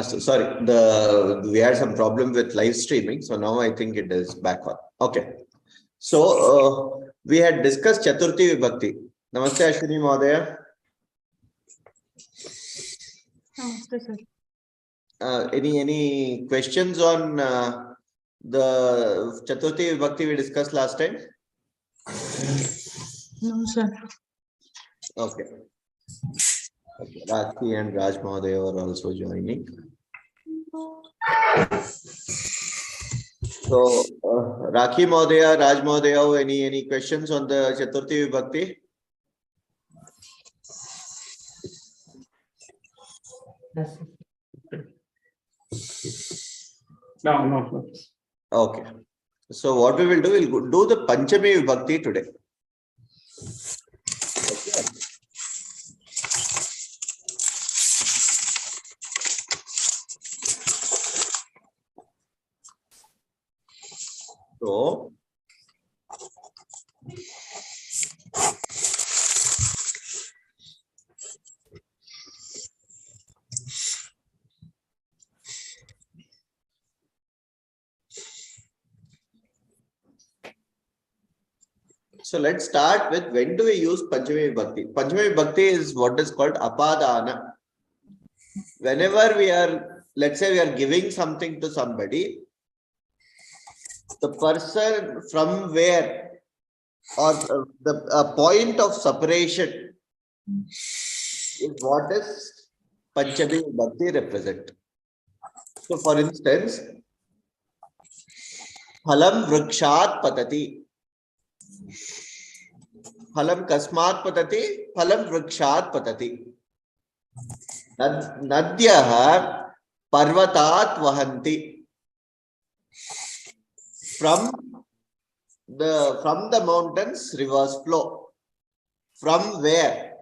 Sorry, we had some problem with live streaming, so now I think it is back on. Okay. So we had discussed Chaturthi Vibhakti. Namaste Ashwini Mahodaya. Namaste, sir. Any questions on the Chaturthi Vibhakti we discussed last time? No, sir. Okay. Rakhi and Raj Mahodaya are also joining. So, Rakhi Mahodaya, Raj Mahodaya, any questions on the Chaturthi Vibhakti? No. Okay. So what we will do, we'll do the Panchami Vibhakti today. Okay. So let's start with when do we use Panchami Vibhakti? Panchami Vibhakti is what is called Apadana. Whenever we are, let's say we are giving something to somebody, the person from where or the point of separation is what is Panchami Vibhakti represent. So for instance, Phalam Vrikshat Patati. Phalam Kasmat Patati, Phalam Vrikshat Patati. Nadyaha Parvatat Vahanti. From the mountains, rivers flow. From where?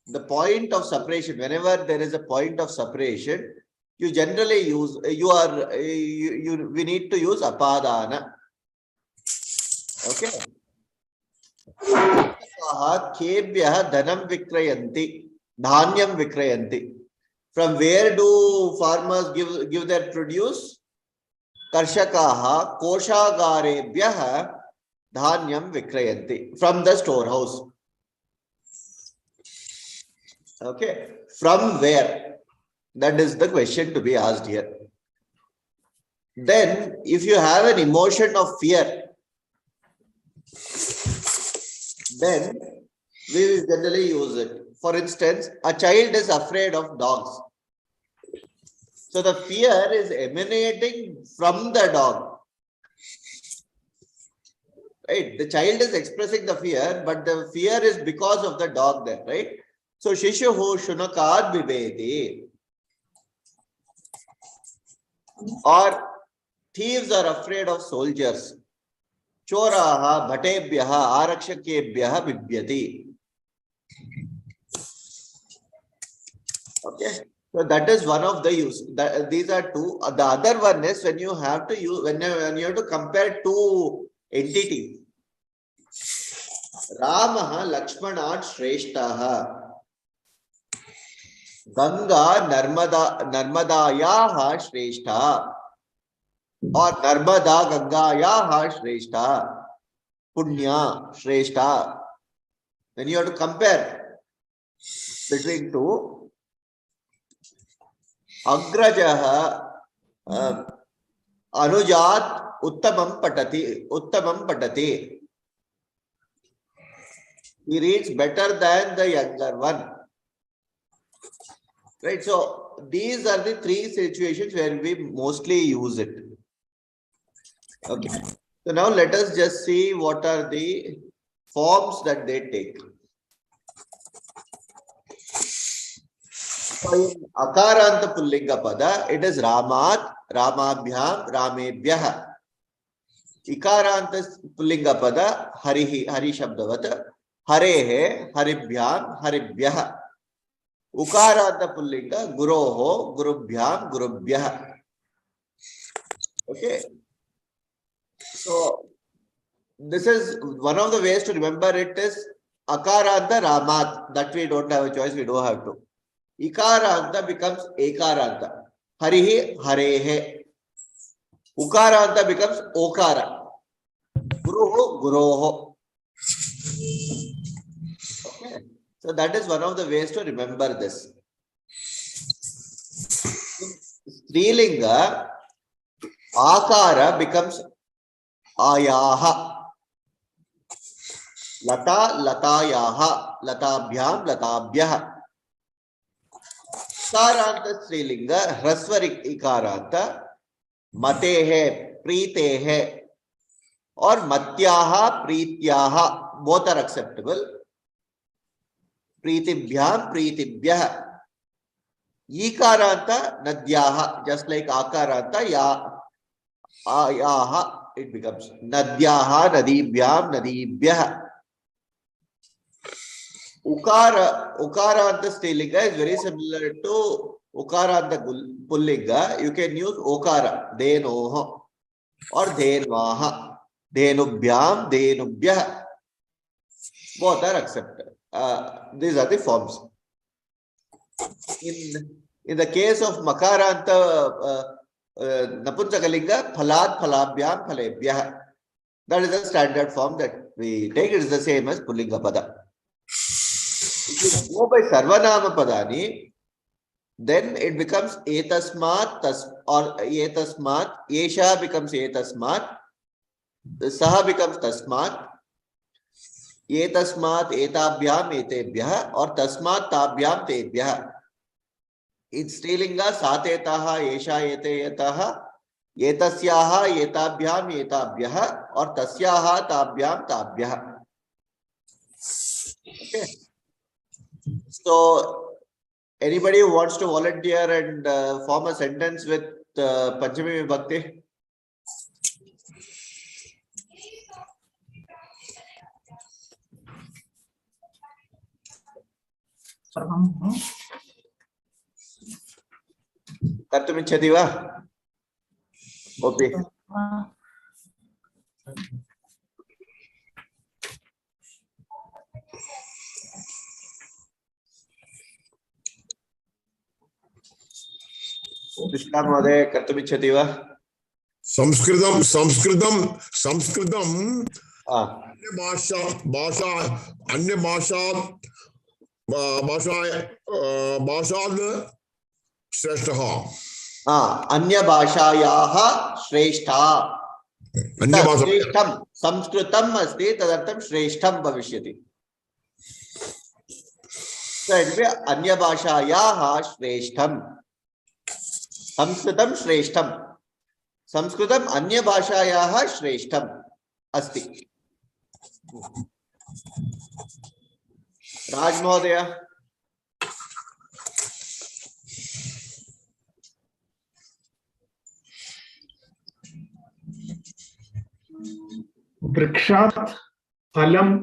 The point of separation. Whenever there is a point of separation, you generally use, we need to use Apadana. Okay. Kebhyah dhanam vikrayanti, dhanyam vikrayanti. From where do farmers give their produce? Karshakaha koshagarebhyah dhanyam vikrayanti. From the storehouse. Okay. From where? That is the question to be asked here. Then, if you have an emotion of fear, then we will generally use it. For instance, a child is afraid of dogs. So the fear is emanating from the dog. Right? The child is expressing the fear, but the fear is because of the dog there, right? So Shishuhu Shunakad Vivedi. Or thieves are afraid of soldiers. Choraha bhatebhyaha arakshakebhyaha vibhyati. Okay, so that is one of the use. These are two. The other one is when you have to use when you have to compare two entities. Ramaha Lakshmanat Shreshtaha. Ganga Narmadayaha Shreshta. Or Narmada Gangayaha Shreshta. Punya Shreshta. When you have to compare between two, Agrajaha Anujat Uttamam Patati. He reads better than the younger one. Right, so these are the three situations where we mostly use it. Okay, so now let us just see what are the forms that they take. So in Akaranta Pullinga Pada, it is Ramat, Ramabhyam, Ramebhyah. Ikaranta Pullinga Pada, Hari Shabdavata, Harehe, Haribhyam, Haribhyah. Ukaranta Pullinga, Guroho, Gurubhyam, Gurubhyah. Okay. So this is one of the ways to remember it is Akaranta Ramat. That we don't have a choice, we don't have to. Ikaranta becomes Ekaranta. Harihi, Harehe. Ukaranta becomes Okara. Guruho, Guroho. Okay. So that is one of the ways to remember this. Strilinga, Akara becomes Ayaha. Lata, Latayaha. Latabhyam, Latabhyah. Ikaranta Strilinga, Hrasva Ikaranta, Matehe, Preetehe, or Matyaha, Preetyaha. Both are acceptable. Preetibhyam, Preetibhyah. Ikaranta, Nadyaha, just like Akaranta, Ayaha, it becomes Nadyaha, Nadibhyam, Nadibhyah. Ukaranta Strilinga is very similar to Ukaranta Pullinga. You can use Okara, Denoho, or Denvaha, Denubhyam, Denubhyah. Both are accepted. These are the forms. In the case of Makaranta Napunsakalinga, Phalad, Phalabhyam, Phalebhyah. That is the standard form that we take. It is the same as Pullinga Pada. If you go by Sarvanama Padani, then it becomes Etasmat, or Etasmat, Esha becomes Etasmat, Saha becomes Tasmat, Etasmat, Etabhyam, Etebhyah, or Tasmat, Tabhyam, Tebhyah. In Strilinga, Satetaha, Esha, Ete, Yetaha, Yetasyaha, Yetabhyam, Yetabhyah, or Tasyaha, Tabhyam, Tabhyah. Okay. So, anybody who wants to volunteer and form a sentence with Panchami Vibhakti? Kartumichhati va? Okay. Krishna Mode, Kartumichhati va? Samskritam अन्य भाषाद श्रेष्ठः अन्य भाषायाः श्रेष्ठा श्रेष्ठं संस्कृतम् अस्ति तदर्थं श्रेष्ठं भविष्यति अन्य भाषायाः श्रेष्ठं संस्कृतं श्रेष्ठं संस्कृतम् अन्य भाषायाः श्रेष्ठम् अस्ति राज महोदय वृक्षात् फलम्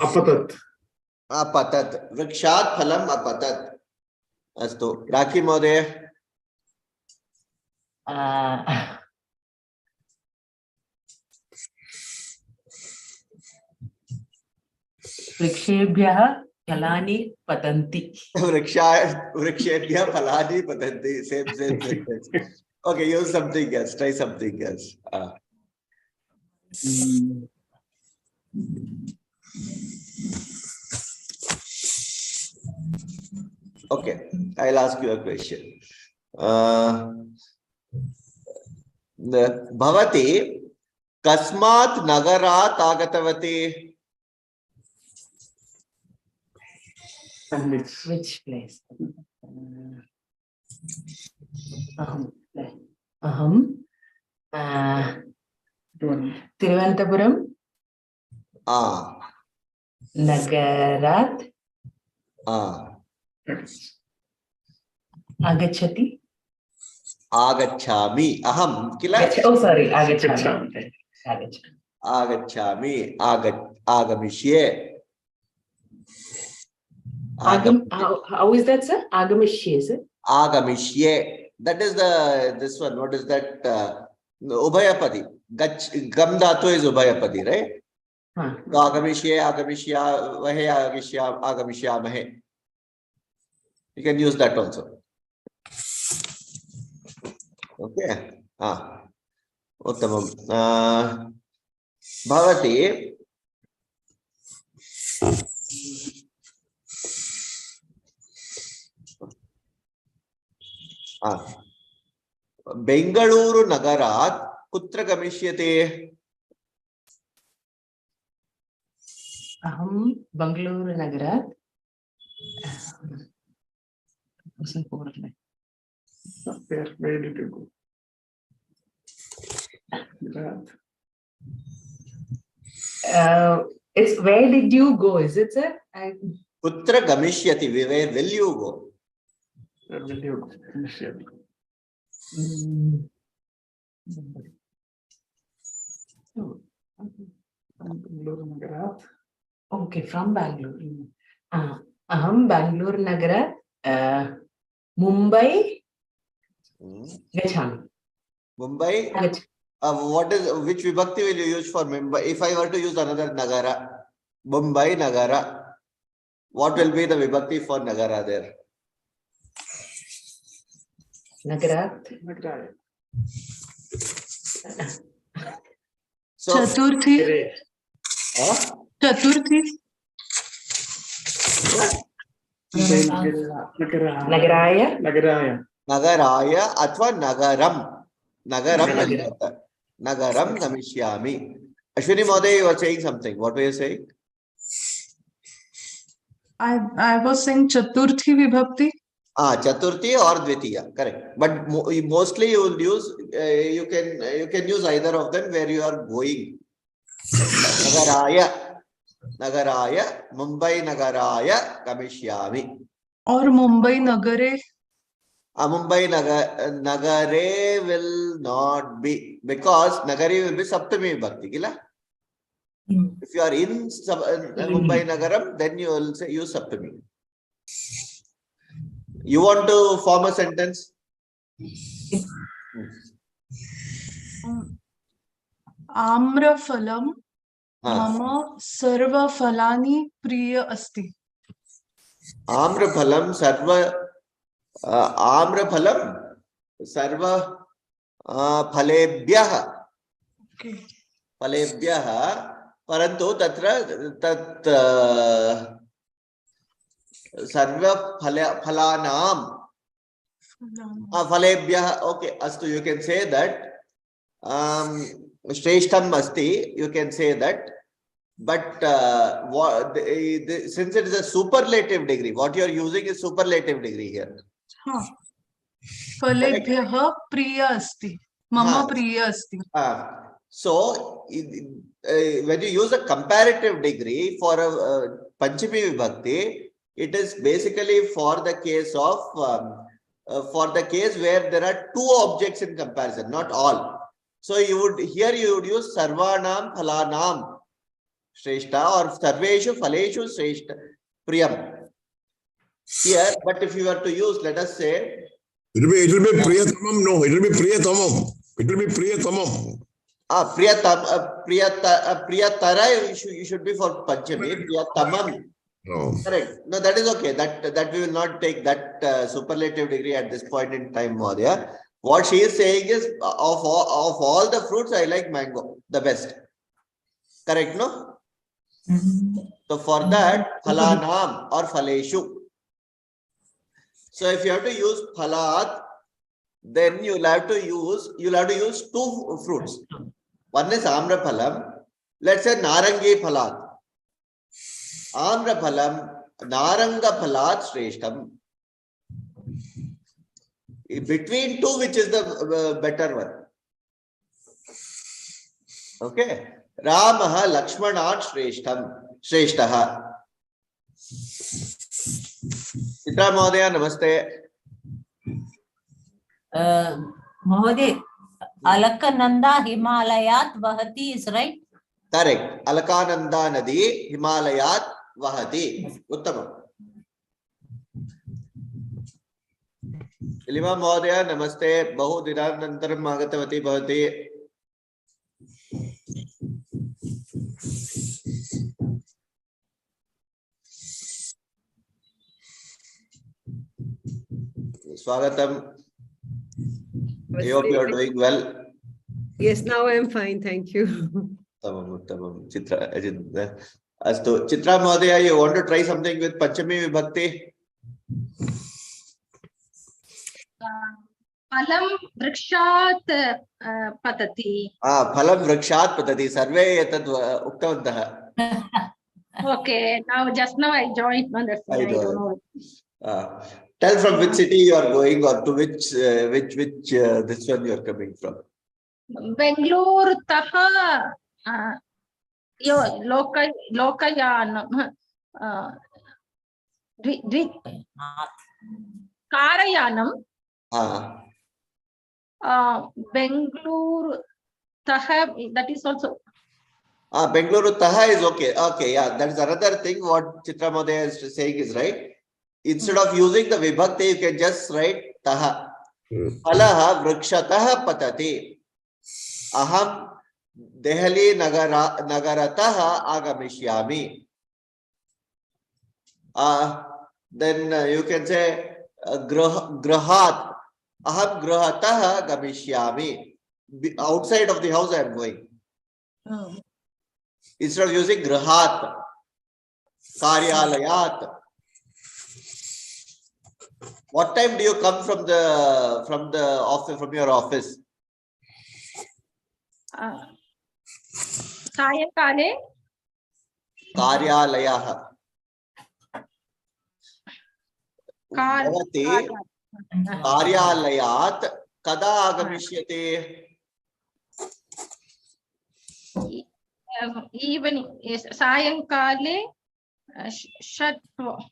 अपतत् अपतत् वृक्षात् फलम् अपतत् अस्तु राखी महोदय वृक्षेभ्यः फलानि पतन्ति वृक्षेभ्यः फलानि पतन्ति same sentence. Okay, use something else, try something else. Okay, I'll ask you a question. Bhavati kasmat nagarat agatavati? Which place? Aham. Thiruvananthapuram. Nagarat. Agachati. Agachami. Aham. Kila? Oh, sorry. Agachami. Agachami. Agamishye. How is that, sir? Agamishye, sir? Agamishye. That is this one. What is that? Ubhayapadi. Gam dhatu is Ubhayapadi, right? Agamishye, Agamishya, Vahe, Agishya, Agamishyamahe. You can use that also. Okay. उत्तमं. भवती बेंगळूरु नगरात् कुत्र गमिष्यते? अहं Bangalore नगरात् Where did you go? It's where did you go? Is it, sir? कुत्र गमिष्यति? Where will you go? Where will you go? Bangalore Nagarat. Okay, from Bangalore. Aham Bangalore Nagarat Mumbai Gachami. Mumbai. Which vibhakti will you use for Mumbai? If I were to use another Nagara, Mumbai Nagara, what will be the vibhakti for Nagara there? Nagarat. So, Chaturthi. Chaturthi. Nagaraya. Nagaraya athva Nagaram. Nagaram Gamishyami. Ashwini Moday, you were saying something. What were you saying? I was saying Chaturthi Vibhakti. Chaturthi or Dvitiya, correct. But mostly you will use, you can use either of them where you are going. Nagaraya, Mumbai Nagaraya Gamishyami. Or Mumbai Nagare. Mumbai Nagare will not be, because Nagari will be Saptami Vibhakti, kila? If you are in Mumbai Nagaram, then you will say use Saptami. You want to form a sentence? Amra Phalam Mama Sarva Phalani Priya Asti. Amra Phalam Sarva Phalebhyah. Okay. Phalebhyah. Parantu tatra Sarva Phalanam. Phalebhyah. Okay, Astu, you can say that. Shreshtham Asti, you can say that. But since it is a superlative degree, what you are using is superlative degree here. Phalebhyah Priya Asti. Mama Priya Asti. So, when you use a comparative degree for a Panchami Vibhakti, it is basically for the case of where there are two objects in comparison, not all. So you would use Sarvanam Phalanam Shreshta or Sarveshu Phaleshu Shreshta Priyam. Here, but if you were to use, let us say, it will be Priyatamam. No, it will be Priyatamam. It will be Priyatamam. Priyatara you should be for Panchami. Priyatamam. No. Correct. No, that is okay. That we will not take that superlative degree at this point in time, Mahodaya. What she is saying is, of all the fruits, I like mango the best. Correct, no? So for that, phalanam or phaleshu. So if you have to use phalat, then you'll have to use two fruits. One is amra phalam. Let's say narangi phalat. Amra phalam, naranga phalat shreshtam. Between two, which is the better one? Okay. Ramaha Lakshmanat Shreshtaha. Chitra Mahodaya, Namaste. Mahodaya, Alakananda Himalayat Vahati is right? Correct. Alakananda Nadi Himalayat Vahati. Uttamam. Ilima Mahodaya, Namaste. Bahu Dinanantaram Agatavati Bhavati. Swagatam. I hope you are doing well. Yes, now I am fine. Thank you. Uttamam. Chitra, Astu. Chitra Mahodaya, you want to try something with Panchami Vibhakti? Phalam vrikshat patati. Phalam vrikshat patati. Sarve etad uktavantah. Okay, just now I joined. No, that's why I don't know. Tell from which city you are going or to which this one you are coming from. Bangalore taha lokayanam karayanam Bangalore taha, that is also. Bangalore taha is okay. Okay, yeah, that is another thing. What Chitra Mahodaya is saying is right. Instead of using the vibhakti, you can just write taha. Phalaha vrikshataha patati. Aham Delhi nagarataha agamishyami. Then you can say grahat. Aham grahataha gamishyami. Outside of the house I am going. Instead of using grahat, karyalayat. What time do you come from the office, from your office? Sayakale Karyalayah. Bhavati karyalayat kada agamishyate? evening is Sayankale Shadvadane.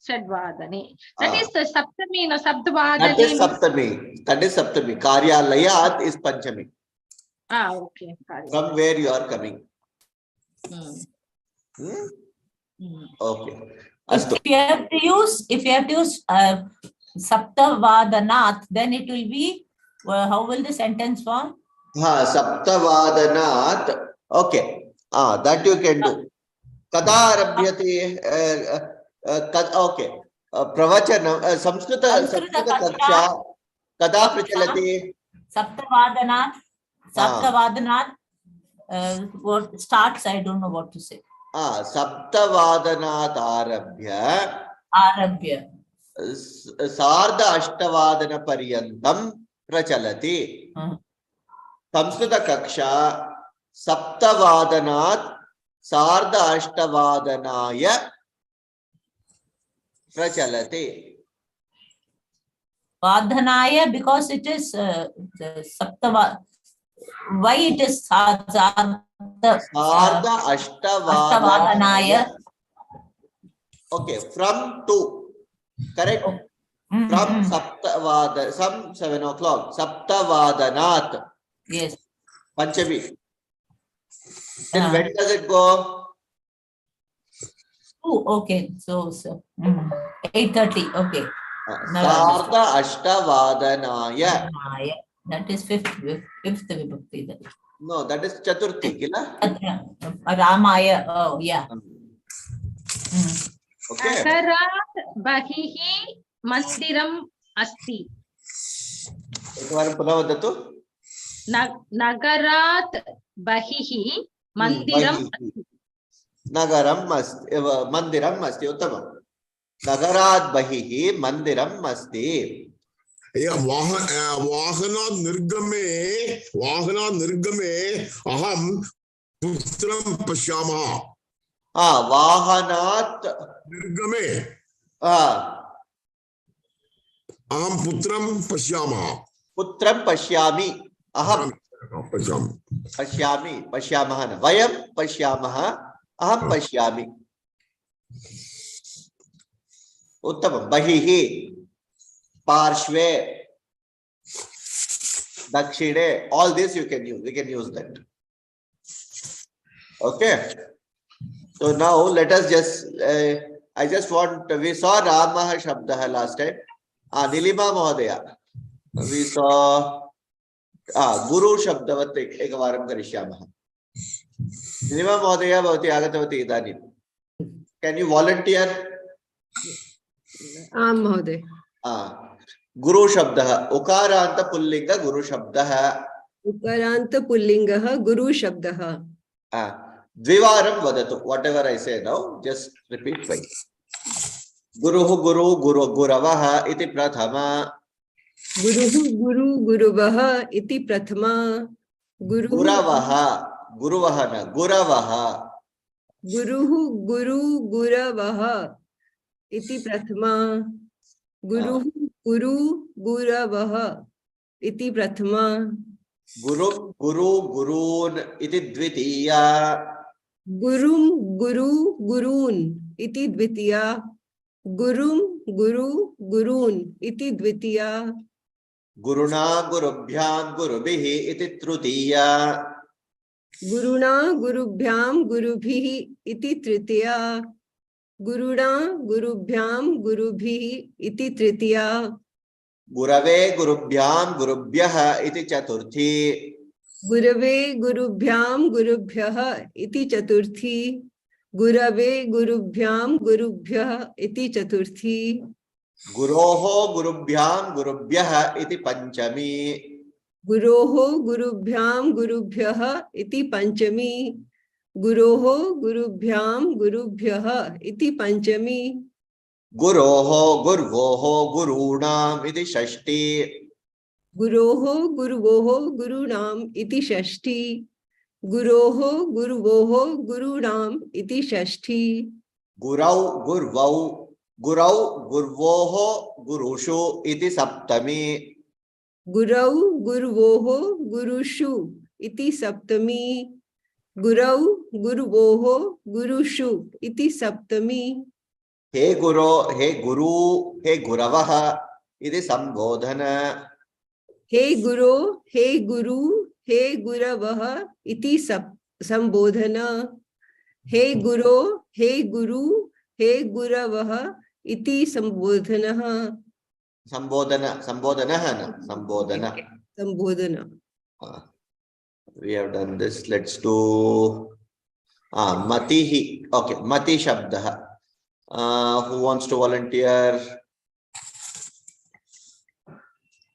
Shadvadane. That is the Saptami, no Sabdvadane. That is Saptami. That is Saptami. Karyalayat is Panchami. Okay. From where you are coming. Okay. If you have to use Saptavadanat, then it will be, how will the sentence form? Saptavadanat. Okay. That you can do. Kada arabhyate. Okay. Pravachanam. Samskrita kaksha. Kada prachalati. Saptavadanat. What starts, I don't know what to say. Saptavadanat arabhya. Sarda ashtavadana paryantam prachalati. Samskrita kaksha Saptavadanat Sarda Ashtavadanaya Prachalate. Vadhanaya, because it is Saptava. Why it is Sarda Ashtavadanaya? Okay, from 2. Correct? From Saptavada, some 7 o'clock. Saptavadanat. Yes. Panchami. Then when does it go? Okay. So 8:30. Okay. Sarda Ashtavadanaya. That is fifth vibhakti. No, that is Chaturthi, kila? Ramaya. Oh, yeah. Okay. Nagarat bahihi mandiram asti. Ekvaram punah vadatu. Nagarat bahihi mandiram asti. Nagaram asti. Mandiram asti. Uttamam. Nagarat bahihi mandiram asti. वाहनात् निर्गमे अहम पुत्रं पश्यामः. वाहनात् निर्गमे अहम पुत्रं पश्यामः. पुत्रं पश्यामि. अहम पश्यामि. पश्यामः न. वयं पश्यामः. अहम पश्यामि. उत्तमं. बहिः, पार्श्वे, दक्षिणे, all this you can use. We can use that. Okay. So now let us just, I just want, we saw Ramah Shabdah last time. Nilima Mahodaya. We saw Guru Shabdavat Ekavaram Karishyamah. Nilima Mahodaya Bhavati Agatavati Idanim. Can you volunteer? Mahodaya. गुरु शब्दः उकारान्त pulling गुरु शब्दः उकारान्त पुल्लिङ्गः गुरु शब्दः द्विवारं वदतु whatever I say now just repeat twice गुरुः गुरु गुरु गुरवः इति प्रथमा गुरुः गुरु गुरुवः इति प्रथमा गुरवः गुरुवः न गुरवः गुरुः गुरु गुरवः इति प्रथमा गुरुः गुरु गुरवः इति प्रथमा गुरु गुरु गुरून् इति द्वितीया गुरुं गुरु गुरून् इति द्वितीया गुरुं गुरु गुरून् इति द्वितीया गुरुणा गुरुभ्यां गुरुभिः इति तृतीया गुरुणा गुरुभ्यां गुरुभिः इति तृतीया गुरुणा गुरुभ्यां गुरुभिः इति तृतीया गुरवे गुरुभ्यां गुरुभ्यः इति चतुर्थी गुरवे गुरुभ्यां गुरुभ्यः इति चतुर्थी गुरवे गुरुभ्यां गुरुभ्यः इति चतुर्थी गुरोः गुरुभ्यां गुरुभ्यः इति पंचमी गुरोः गुरुभ्यां गुरुभ्यः इति पंचमी गुरोः गुरुभ्यां गुरुभ्यः इति पंचमी गुरोः गुर्वोः गुरूणाम् इति षष्ठी गुरोः गुरुवोः गुरूणाम् इति षष्ठी गुरोः गुरुवोः गुरूणाम् इति षष्ठी गुरौ गुर्वौ गुरौ गुर्वोः गुरुषु इति सप्तमी गुरौ गुरुवोः गुरुषु इति सप्तमी गुरौ गुरुवोः गुरुषु इति सप्तमी हे गुरो हे गुरु हे गुरवः इति संबोधन हे गुरो हे गुरु हे गुरवः इति संबोधन हे गुरो हे गुरु हे गुरवः इति संबोधनः संबोधन संबोधनः न संबोधन संबोधन we have done this let's do matihi okay mati shabdah who wants to volunteer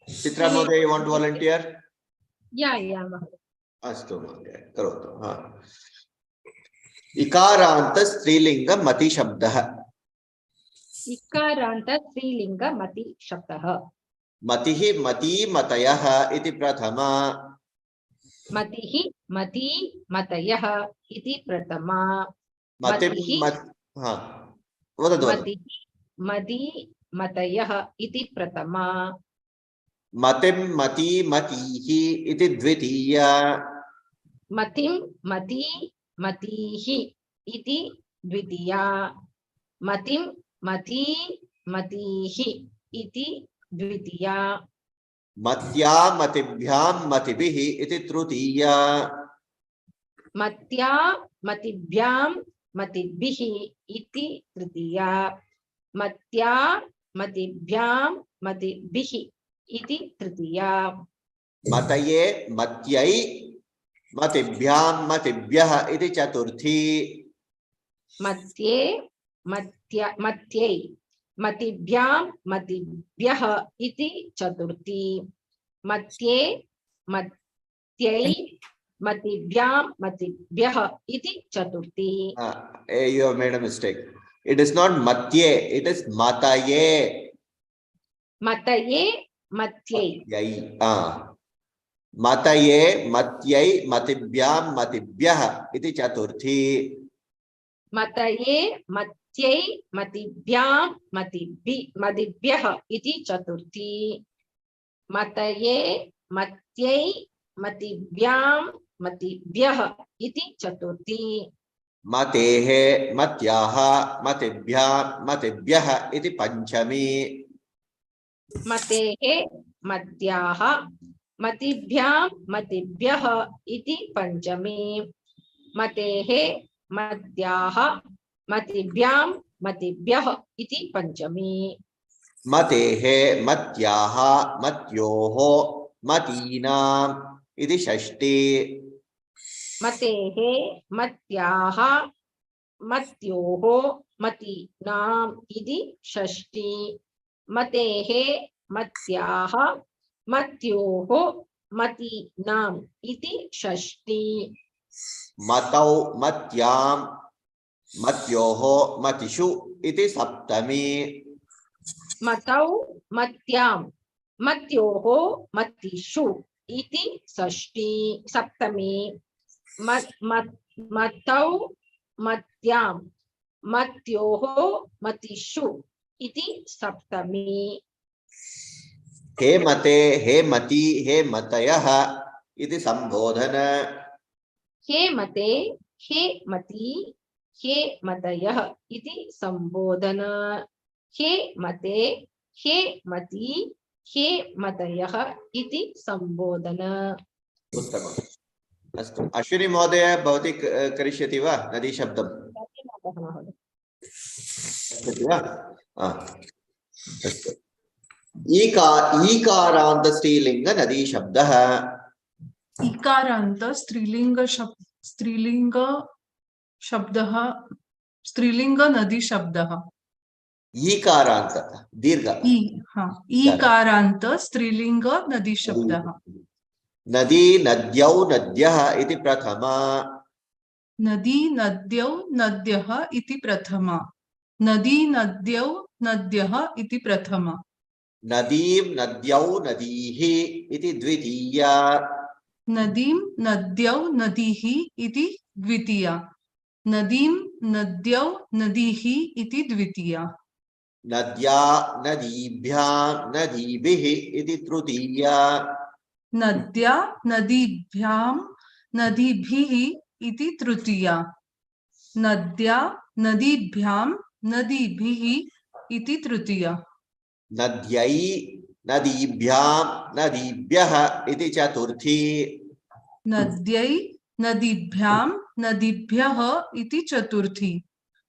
Chitra Moday you want to volunteer Yeah. astu Moday karotu इकारांत स्त्रीलिंग मति शब्दः इकारांत स्त्रीलिंग मति शब्दः मतिः मती मतयः इति प्रथमा मतिः मती मतयः इति प्रथमा मतिः वदतु मतिः मती मतयः इति प्रथमा मतिं मती मतीः इति द्वितीया मतिं मती मतीः इति द्वितीया मतिं मती मतीः इति द्वितीया मत्या मतिभ्यां मतिभिः इति तृतीया मत्या मतिभ्यां मतिभिः इति तृतीया मत्या मतिभ्यां मतिभिः इति तृतीया मतये मत्यै मतिभ्यां मतिभ्यः इति चतुर्थी मत्ये मत्यै मतिभ्यां मतिभ्यः इति चतुर्थी मत्ये मत्यै मतिभ्यां मतिभ्यः इति चतुर्थी you have made a mistake it is not matye it is mataye मतये मत्यै मतये मत्यै मतिभ्यां मतिभ्यः इति चतुर्थी मतये मत्यै मतिभ्यां मतिभ्यः इति चतुर्थी मतये मत्यै मतिभ्यां मतिभ्यः इति चतुर्थी मतेः मत्याः मतिभ्यां मतिभ्यः इति पंचमी मतेः मत्याः मतिभ्यां मतिभ्यः इति पंचमी मतेः मत्याः मतिभ्यां मतिभ्यः इति पंचमी मतेः मत्याः मत्योः मतीनाम् इति षष्ठी मतेः मत्याः मत्योः मतीनाम् इति षष्ठी मतेः मत्याः मत्योः मतीनाम् इति षष्ठी मतौ मत्यां मत्योः मतिषु इति सप्तमी मतौ मत्यां मत्योः मतिषु इति षष्ठी सप्तमी मतौ मत्यां मत्योः मतिषु इति सप्तमी हे मते हे मति हे मतयः इति संबोधन हे मते हे मति हे मतयः इति संबोधन हे मते हे मति हे मतयः इति संबोधन उत्तमम् अस्तु अश्विनी महोदय भवती करिष्यति वा नदी शब्दं अस्तु ईकारान्त स्त्रीलिंग नदी शब्दः इकारांत स्त्रीलिंग शब्दः स्त्रीलिंग नदी शब्दः ईकारान्त दीर्घ ईकारांत स्त्रीलिंग नदी शब्दः नदी नद्यौ नद्यः इति प्रथमा नदी नद्यौ नद्यः इति प्रथमा नदी नद्यौ नद्यः इति प्रथमा नदीं नद्यौ नदीः इति द्वितीया नदीं नद्यौ नदीः इति द्वितीया नदीं नद्यौ नदीः इति द्वितीया नद्या नदीभ्यां नदीभिः इति तृतीया नद्या नदीभ्यां नदीभिः इति तृतीया नद्या नदीभ्यां नदीभिः इति तृतीया नद्यै नदीभ्यां नदीभ्यः इति चतुर्थी नद्यै नदीभ्यां नदीभ्यः इति चतुर्थी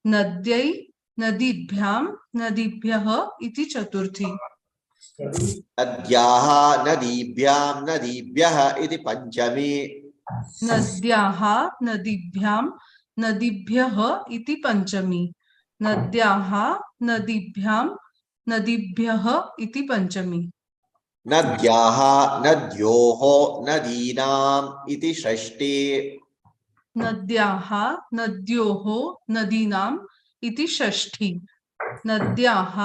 नद्यै नदीभ्यां नदीभ्यः इति चतुर्थी नद्याः नदीभ्यां नदीभ्यः इति पंचमी नद्याः नदीभ्यां नदीभ्यः इति पंचमी नद्याः नदीभ्यां नदीभ्यः इति पंचमी नद्याः नद्योः नदीनाम् इति षष्ठी नद्याः नद्योः नदीनाम् इति षष्ठी नद्याः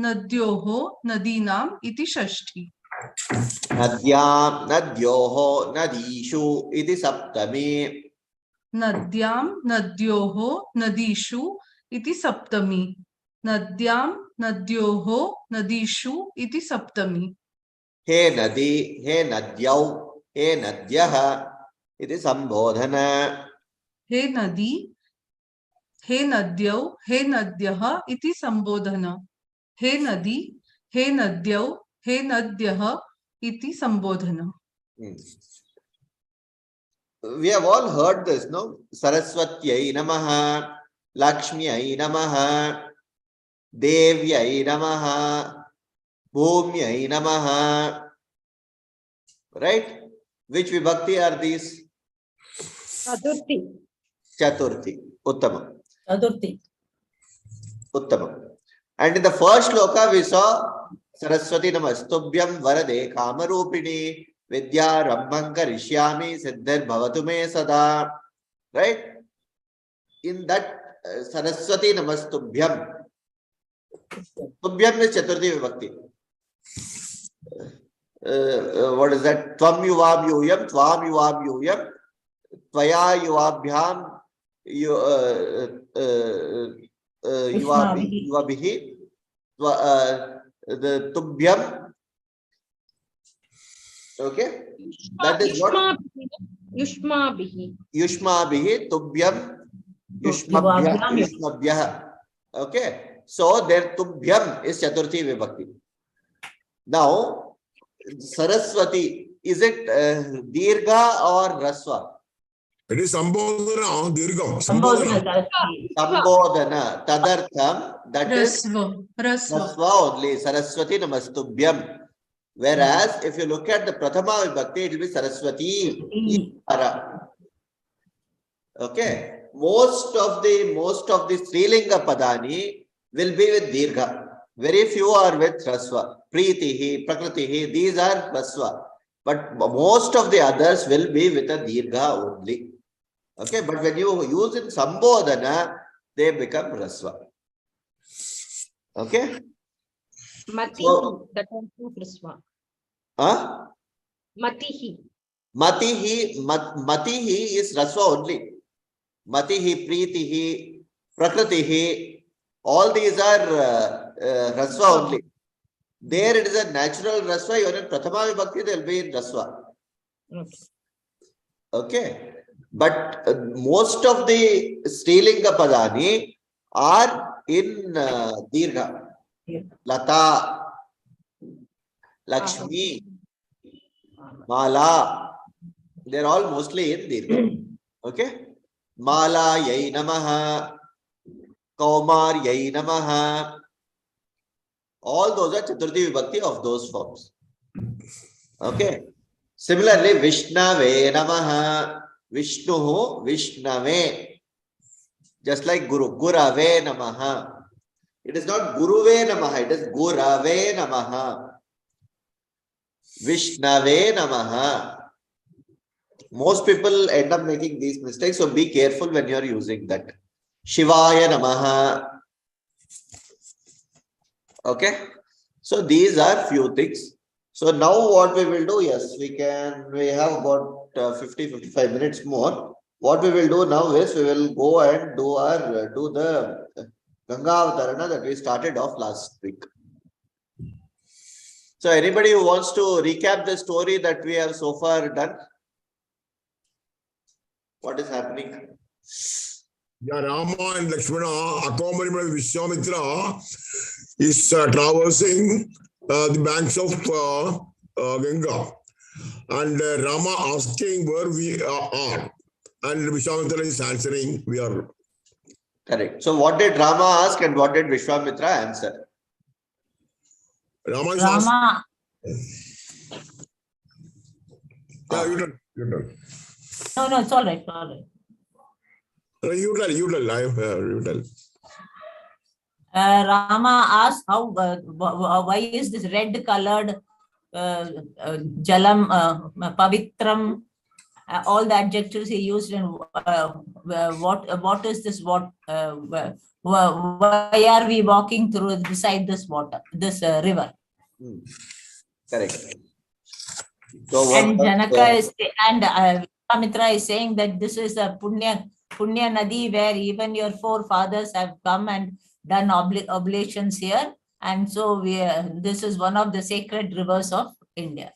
नद्योः नदीनाम् इति षष्ठी नद्यां नद्योः नदीषु इति सप्तमी नद्यां नद्योः नदीषु इति सप्तमी नद्यां नद्योः नदीषु इति सप्तमी हे नदी हे नद्यौ हे नद्यः इति संबोधन हे नदी हे नद्यौ हे नद्यः इति संबोधन हे नदी हे नद्यौ हे नद्यः इति संबोधन We have all heard this, no? Saraswatyai namaha, Lakshmyai namaha, Devyai namaha, Bhumyai namaha. Right? Which vibhakti are these? Chaturthi Chaturthi. Uttamam. Chaturthi Uttamam. And in the first shloka we saw Saraswati namastubhyam varade kamarupini vidya rambham karishyami siddhir bhavatu me sada. Right? In that Saraswati namastubhyam, tubhyam is Chaturthi vibhakti. What is that? Tvam yuvam yuyam, tvam yuvam yuyam, tvaya yuvabhyam yuvabihi, the tubhyam. Okay, that is what युष्माभिः yushmabihi tubhyam yushmabhyah. Okay, so their tubhyam is Chaturthi vibhakti. Now Saraswati, is it Dirgha or Raswa? It is Sambodhana, Dirgham. संबोधन Sambodhana, Tadartham, that is Rasva Raswa only, Saraswati Namastubhyam. Whereas if you look at the Prathama Vibhakti, it will be Saraswati Ikara. Okay, most of the Strilinga Padani will be with Dirgha. Very few are with Rasva. Preetihi, Prakritihi, these are Rasva. But most of the others will be with a Dirgha only. Okay, but when you use in Sambodhana, they become Rasva. Okay? Matihi, So, that one too, Krisma. huh? Matihi. Matihi is Rasva only. Matihi, Preetihi, Prakritihi, all these are Rasva only. There it is a natural Rasva, even in Prathama Vibhakti there will be in Rasva. Okay. Okay. But most of the Strilinga Padani are in Dirgha. Yeah. Lata, Lakshmi, Mala, they're all mostly in Dirgha. Okay. Mala Yai Namaha, Kaumar Yai Namaha. All those are Chaturthi Vibhakti of those forms. Okay. Similarly, Vishnave Namaha, Vishnuhu Vishnave. Just like Guru, Gurave Namaha. It is not Guruve Namaha, it is Gurave Namaha. Vishnave Namaha. Most people end up making these mistakes, so be careful when you are using that. Shivaya Namaha. Okay. So these are few things. So now what we will do, yes, we have about 50-55 minutes more. What we will do now is we will go and do the Ganga Avatarana that we started off last week. So anybody who wants to recap the story that we have so far done? What is happening? Yeah, Rama and Lakshmana, accompanied by Vishwamitra, is traversing the banks of Ganga. And Rama asking where we are. And Vishwamitra is answering, we are. Correct. So what did Rama ask and what did Vishwamitra answer? Rama is Rama. Yeah, you tell. No, it's all right. All right. You tell. You tell. Rama asked why is this red colored jalam, pavitram, all the adjectives he used, and what is this? Why are we walking through beside this water, this river? Correct. So And Janaka is Vishwamitra is saying that this is a Punya Nadi where even your forefathers have come and done oblations here, and so this is one of the sacred rivers of India,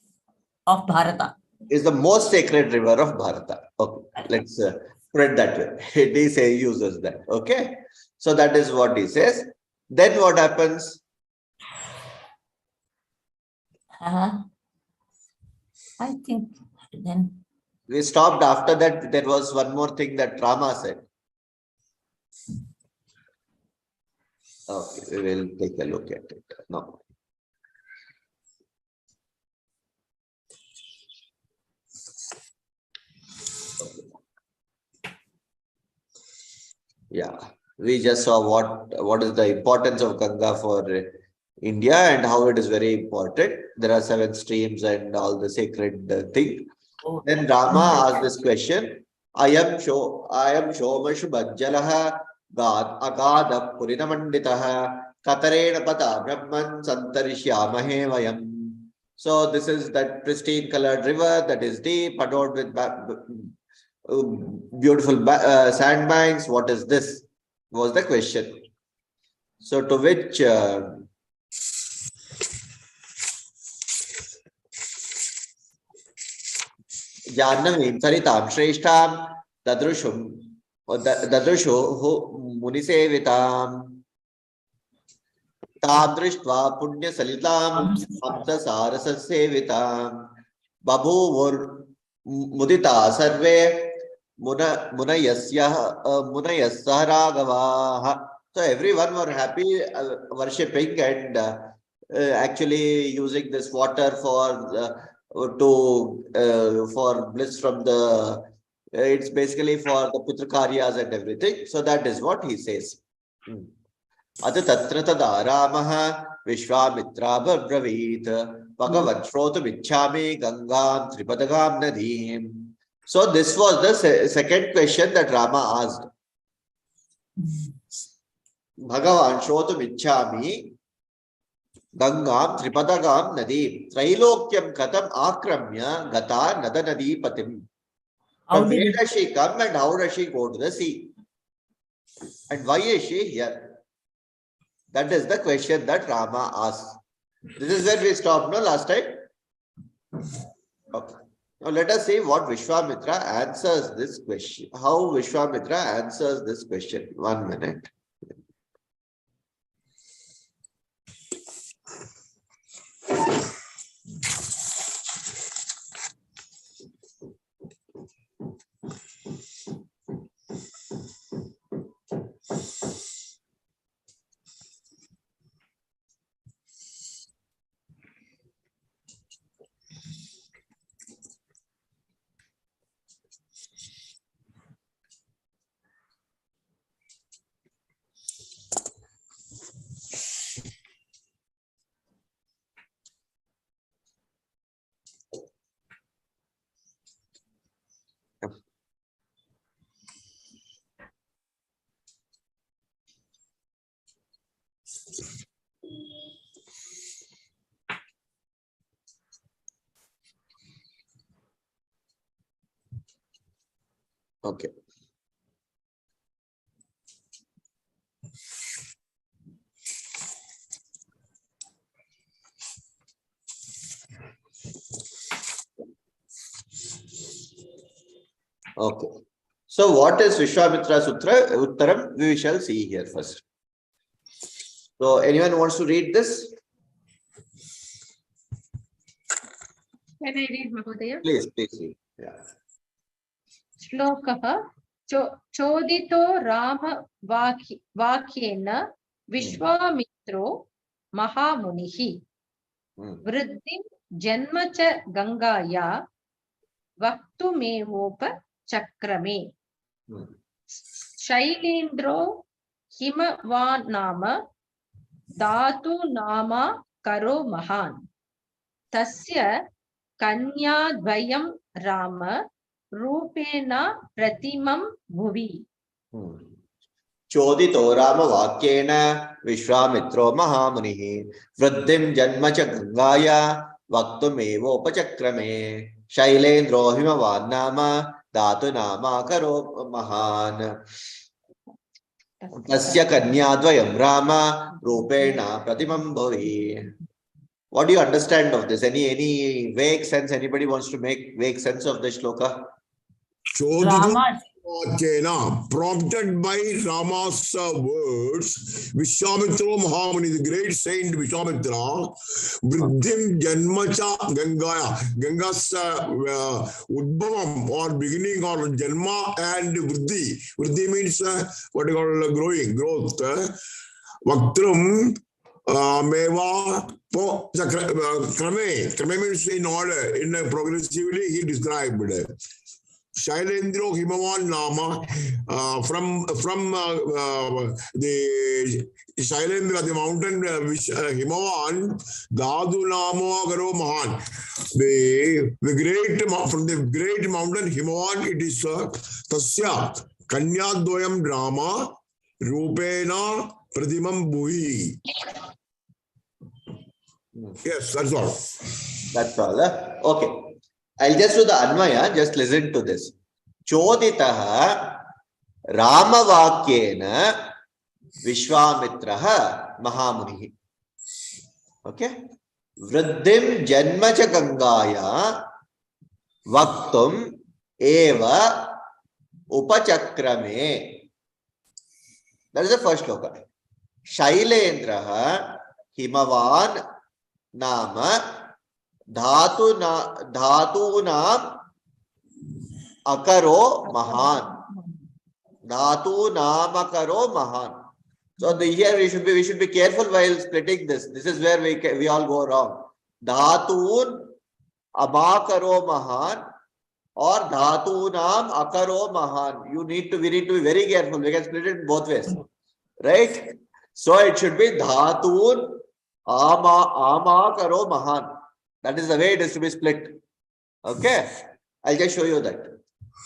of Bharata. Is the most sacred river of Bharata. Okay, let's put it that way. He uses that. Okay, so that is what he says. Then what happens? I think then We stopped after that. There was one more thing that Rama said. Okay, we will take a look at it. No. Yeah, we just saw what is the importance of Ganga for India and how it is very important. There are 7 streams and all the sacred thing. Then Rama asked this question: I am Shomashu Bajjalaha Gad Agada Purinamanditaha Katarena Pata Brahman Santarishyamahe Vayam. So this is that pristine colored river that is deep, adorned with beautiful sandbanks. What is this? Was the question. So to which Jannavim Saritam Shreshtam Dadrushum Dadrushu Munisevitam Tadrishtva Punya Salitam Amsasarasa Sevitam Babhuvur Mudita Sarve Munayasaragavaha. So everyone were happy worshipping and actually using this water for bliss from the. It's basically for the Putrakaryas and everything. So that is what he says. Adu tatrata daramaha Vishwamitra Babravit Bhagavat Shrotumichhami Gangam Tripadagam Nadim. So this was the second question that Rama asked. Bhagavan Shrotumichhami Gangam Tripadagam Nadim Trailokyam Katam Akramya Gata Nadanadi Patim. From where does she come and how does she go to the sea? And why is she here? That is the question that Rama asked. This is where we stopped, no, last time? Okay. Now let us see what Vishwamitra answers this question. How Vishwamitra answers this question. 1 minute. Okay. Okay. So what is Vishwamitra Sutra? Uttaram, we shall see here first. So anyone wants to read this? Can I read, Mahodaya? Please read. Yeah. Shlokah Chodito Rama Vakyena Vishwamitro Mahamunihi Vriddhim Janmacha Gangaya Vaktumevopa Chakrame Shailendro Himavanama Dhatu Nama Karo Mahan Tasya Kanyadvayam Rama Rupena Pratimam Bhuvi. Chodito Rama Vakyena Vishwamitro Mahamunihi Vriddhim Janmacha Gangaya Vaktumevo Pachakrame Shailendro Himavanama Dhatu Nama Karo Mahan Tasya Kanyadvayam Rama Rupena Pratimam Bhuvi. What do you understand of this? Any vague sense? Anybody wants to make vague sense of the shloka? Rama. Prompted by Rama's words, Vishwamitra Mahamuni, the great saint Vishwamitra, Vriddhim Janmacha Gangaya, Ganga's Udbhavam or beginning or Janma and Vriddhi. Vriddhi means what you call growing, growth. Vaktrum Meva Po Krame. Krame means in order, in progressively he described. Shailendro Himavan Nama from the Shailendra, the mountain Himavan Dhadu Namo Garo Mahan. The great from the great mountain Himavan it is Tasya Kanyadvayam Rama Rupena Pratimam Bhuvi. Yes, that's all. That's all. Okay. I'll just do the Anvaya, just listen to this. Choditaha Ramavakyena Vishwamitraha Mahamunihi. Okay. Vriddhim Janmacha Gangaya Vaktum Eva Upachakrame. That is the first shloka. Shailendraha Himavan Nama Dhatu Naam Akaro Mahan. Dhatu Naam Akaro Mahan. So here we should be careful while splitting this. This is where we all go wrong. Dhatun Amakaro Mahan or Dhatu Naam Akaro Mahan. We need to be very careful. We can split it both ways. Right? So it should be Dhatun Ama karo mahan. That is the way it is to be split. Okay. I'll just show you that.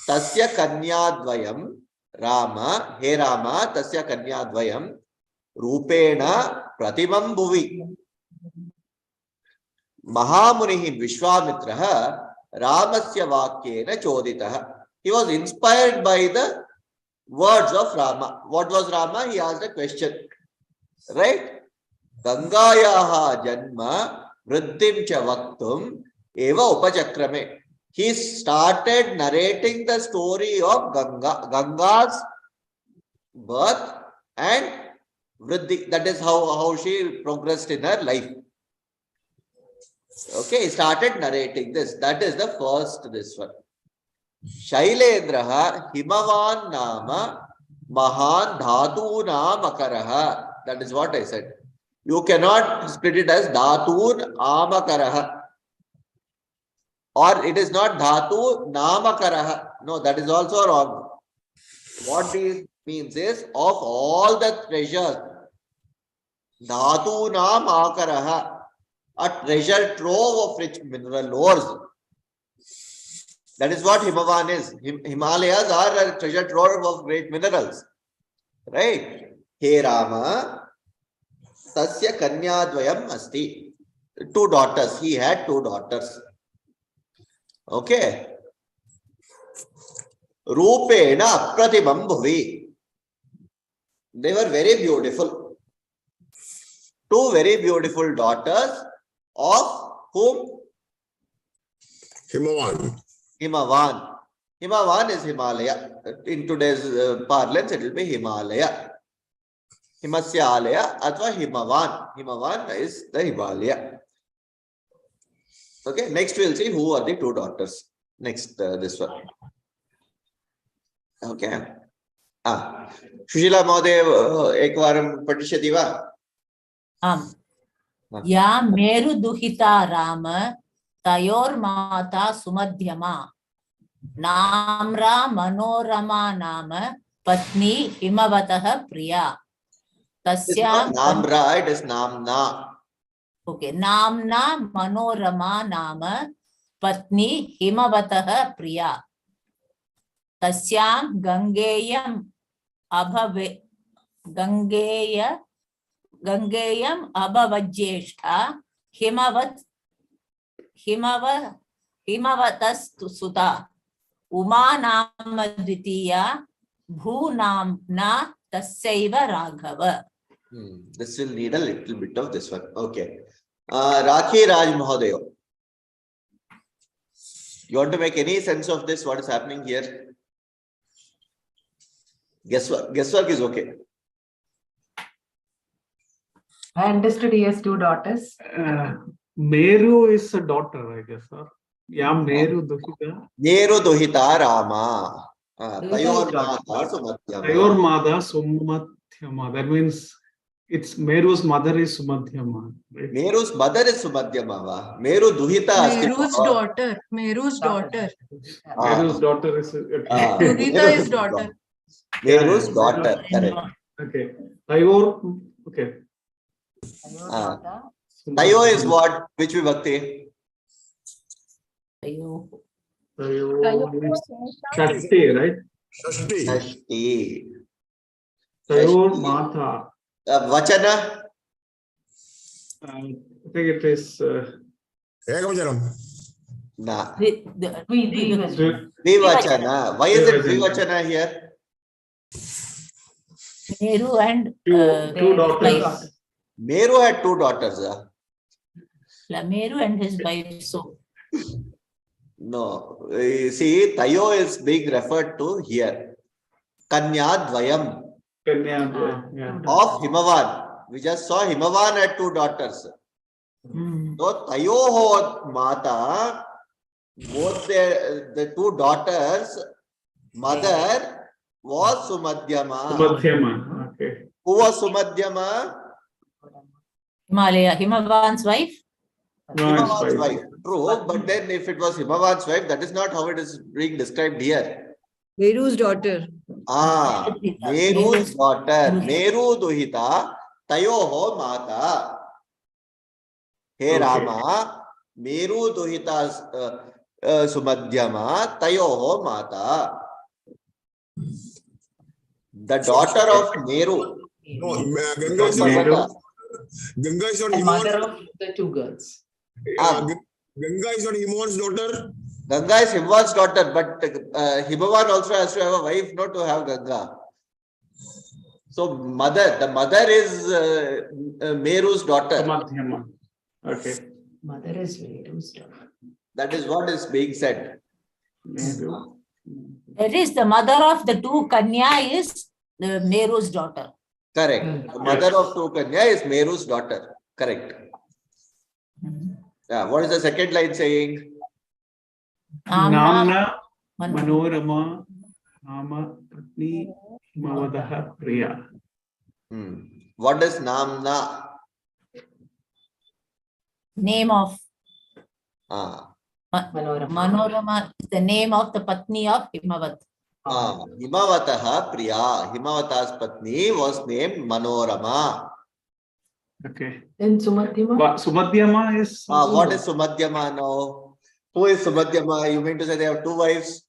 Tasya kanyadvayam Rama, he Rama, tasya kanyadvayam Rupena pratimam bhuvi. Mahamunihi Vishwamitraha Ramasya Vakyena Choditaha. He was inspired by the words of Rama. What was Rama? He asked a question. Right? Gangayaha Janma Vriddhim cha Vaktum Eva Upachakrame. He started narrating the story of Ganga's birth and Vriddhi. That is how she progressed in her life. Okay, he started narrating this. That is the first, this one. Shailendraha Himavan Nama Mahan Dhatuna Makaraha. That is what I said. You cannot split it as Dhatun Amakaraha. Or it is not Dhatu Namakaraha. No, that is also wrong. What this means is, of all the treasures, Dhatu Namakaraha, a treasure trove of rich mineral ores. That is what Himavan is. Himalayas are a treasure trove of great minerals. Right? He Rama, Tasya Kanyadvayam Asti. 2 daughters. He had 2 daughters. Okay. Rupena Pratimam Bhuvi. They were very beautiful. 2 very beautiful daughters of whom? Himavan. Himavan. Himavan is Himalaya. In today's parlance, it will be Himalaya. Himasya Alaya athva Himavan. Himavan is the Himalaya. Okay, next we'll see who are the 2 daughters. Next, this one. Okay. Shushila Mahoday, ekvaram patishyati va? Ya meru duhita Rama, tayor mata sumadhyama, namra manorama nama, patni himavataha priya. It's not namra, it is namna. Okay, namna manorama nama, patni himavataha priya. Tasyam gangeyam abhave gangeyam abhavajyeshtha himavatas suta uma nama dvitiya bhu namna tasyaiva raghava. This will need a little bit of this one. Okay. Rakhi Raj Mahodayo. You want to make any sense of this? What is happening here? Guesswork is okay. I understood he has 2 daughters. Meru is a daughter, I guess, sir. Yeah, Meru Duhita. Meru Duhita Rama. Tayor Mata Sumadhyama. Tayor Mada Sumadhyama. That means it's Meru's mother is Sumadhyama. Right? Meru's mother is Sumadhyama. Meru Duhita. Meru's daughter. Meru's daughter. Meru's daughter is. Duhita is daughter. Meru's daughter. Correct. Okay. Tayor. Okay. Tayo is what? Which vibhakti? Tayo. Tayor is Shakti, right? Shashti. Shashti. Tayor Mata. Vachana? I think it is. Ekavachanam. Nah. Dvivachana. Dvivachana. Why is it Dvivachana here? Meru and 2 daughters. Meru had 2 daughters. Meru and his wife. So No. You see, Tayo is being referred to here. Kanyadvayam Yeah. of Himavan. We just saw Himavan had 2 daughters. So Tayoho Mata, both the 2 daughters, mother was Sumadhyama. Sumadhyama. Okay. Who was Sumadhyama? Himalaya, Himavan's wife. Himavan's wife. True, but then if it was Himavan's wife, that is not how it is being described here. Meru's daughter. Meru's daughter. Meru Duhita Tayoho Mata. He Rama, Meru Duhita Sumadhyama Tayoho Mata. The daughter of Meru. No, Ganga is not, Ganga is not The Himavan's, mother of the two girls. Ganga is not Himavan's daughter. Ganga is Himavan's daughter, but Himavan also has to have a wife, not to have Ganga. So the mother is Meru's daughter. Sumadhyama. Okay. Mother is Meru's daughter. That is what is being said. Meru. That is the mother of the two Kanya is the Meru's daughter. Correct. The mother of two Kanya is Meru's daughter. Correct. Yeah. What is the second line saying? Namna Manorama Nama Patni Himavataha Priya. What is Namna? Name of Manorama. Manorama is the name of the Patni of Himavat. Himavataha Priya. Himavata's Patni was named Manorama. Okay. Then Sumadhyama. Sumadhyama is. What is Sumadhyama now? Who is Sumadhyama? You mean to say they have two wives?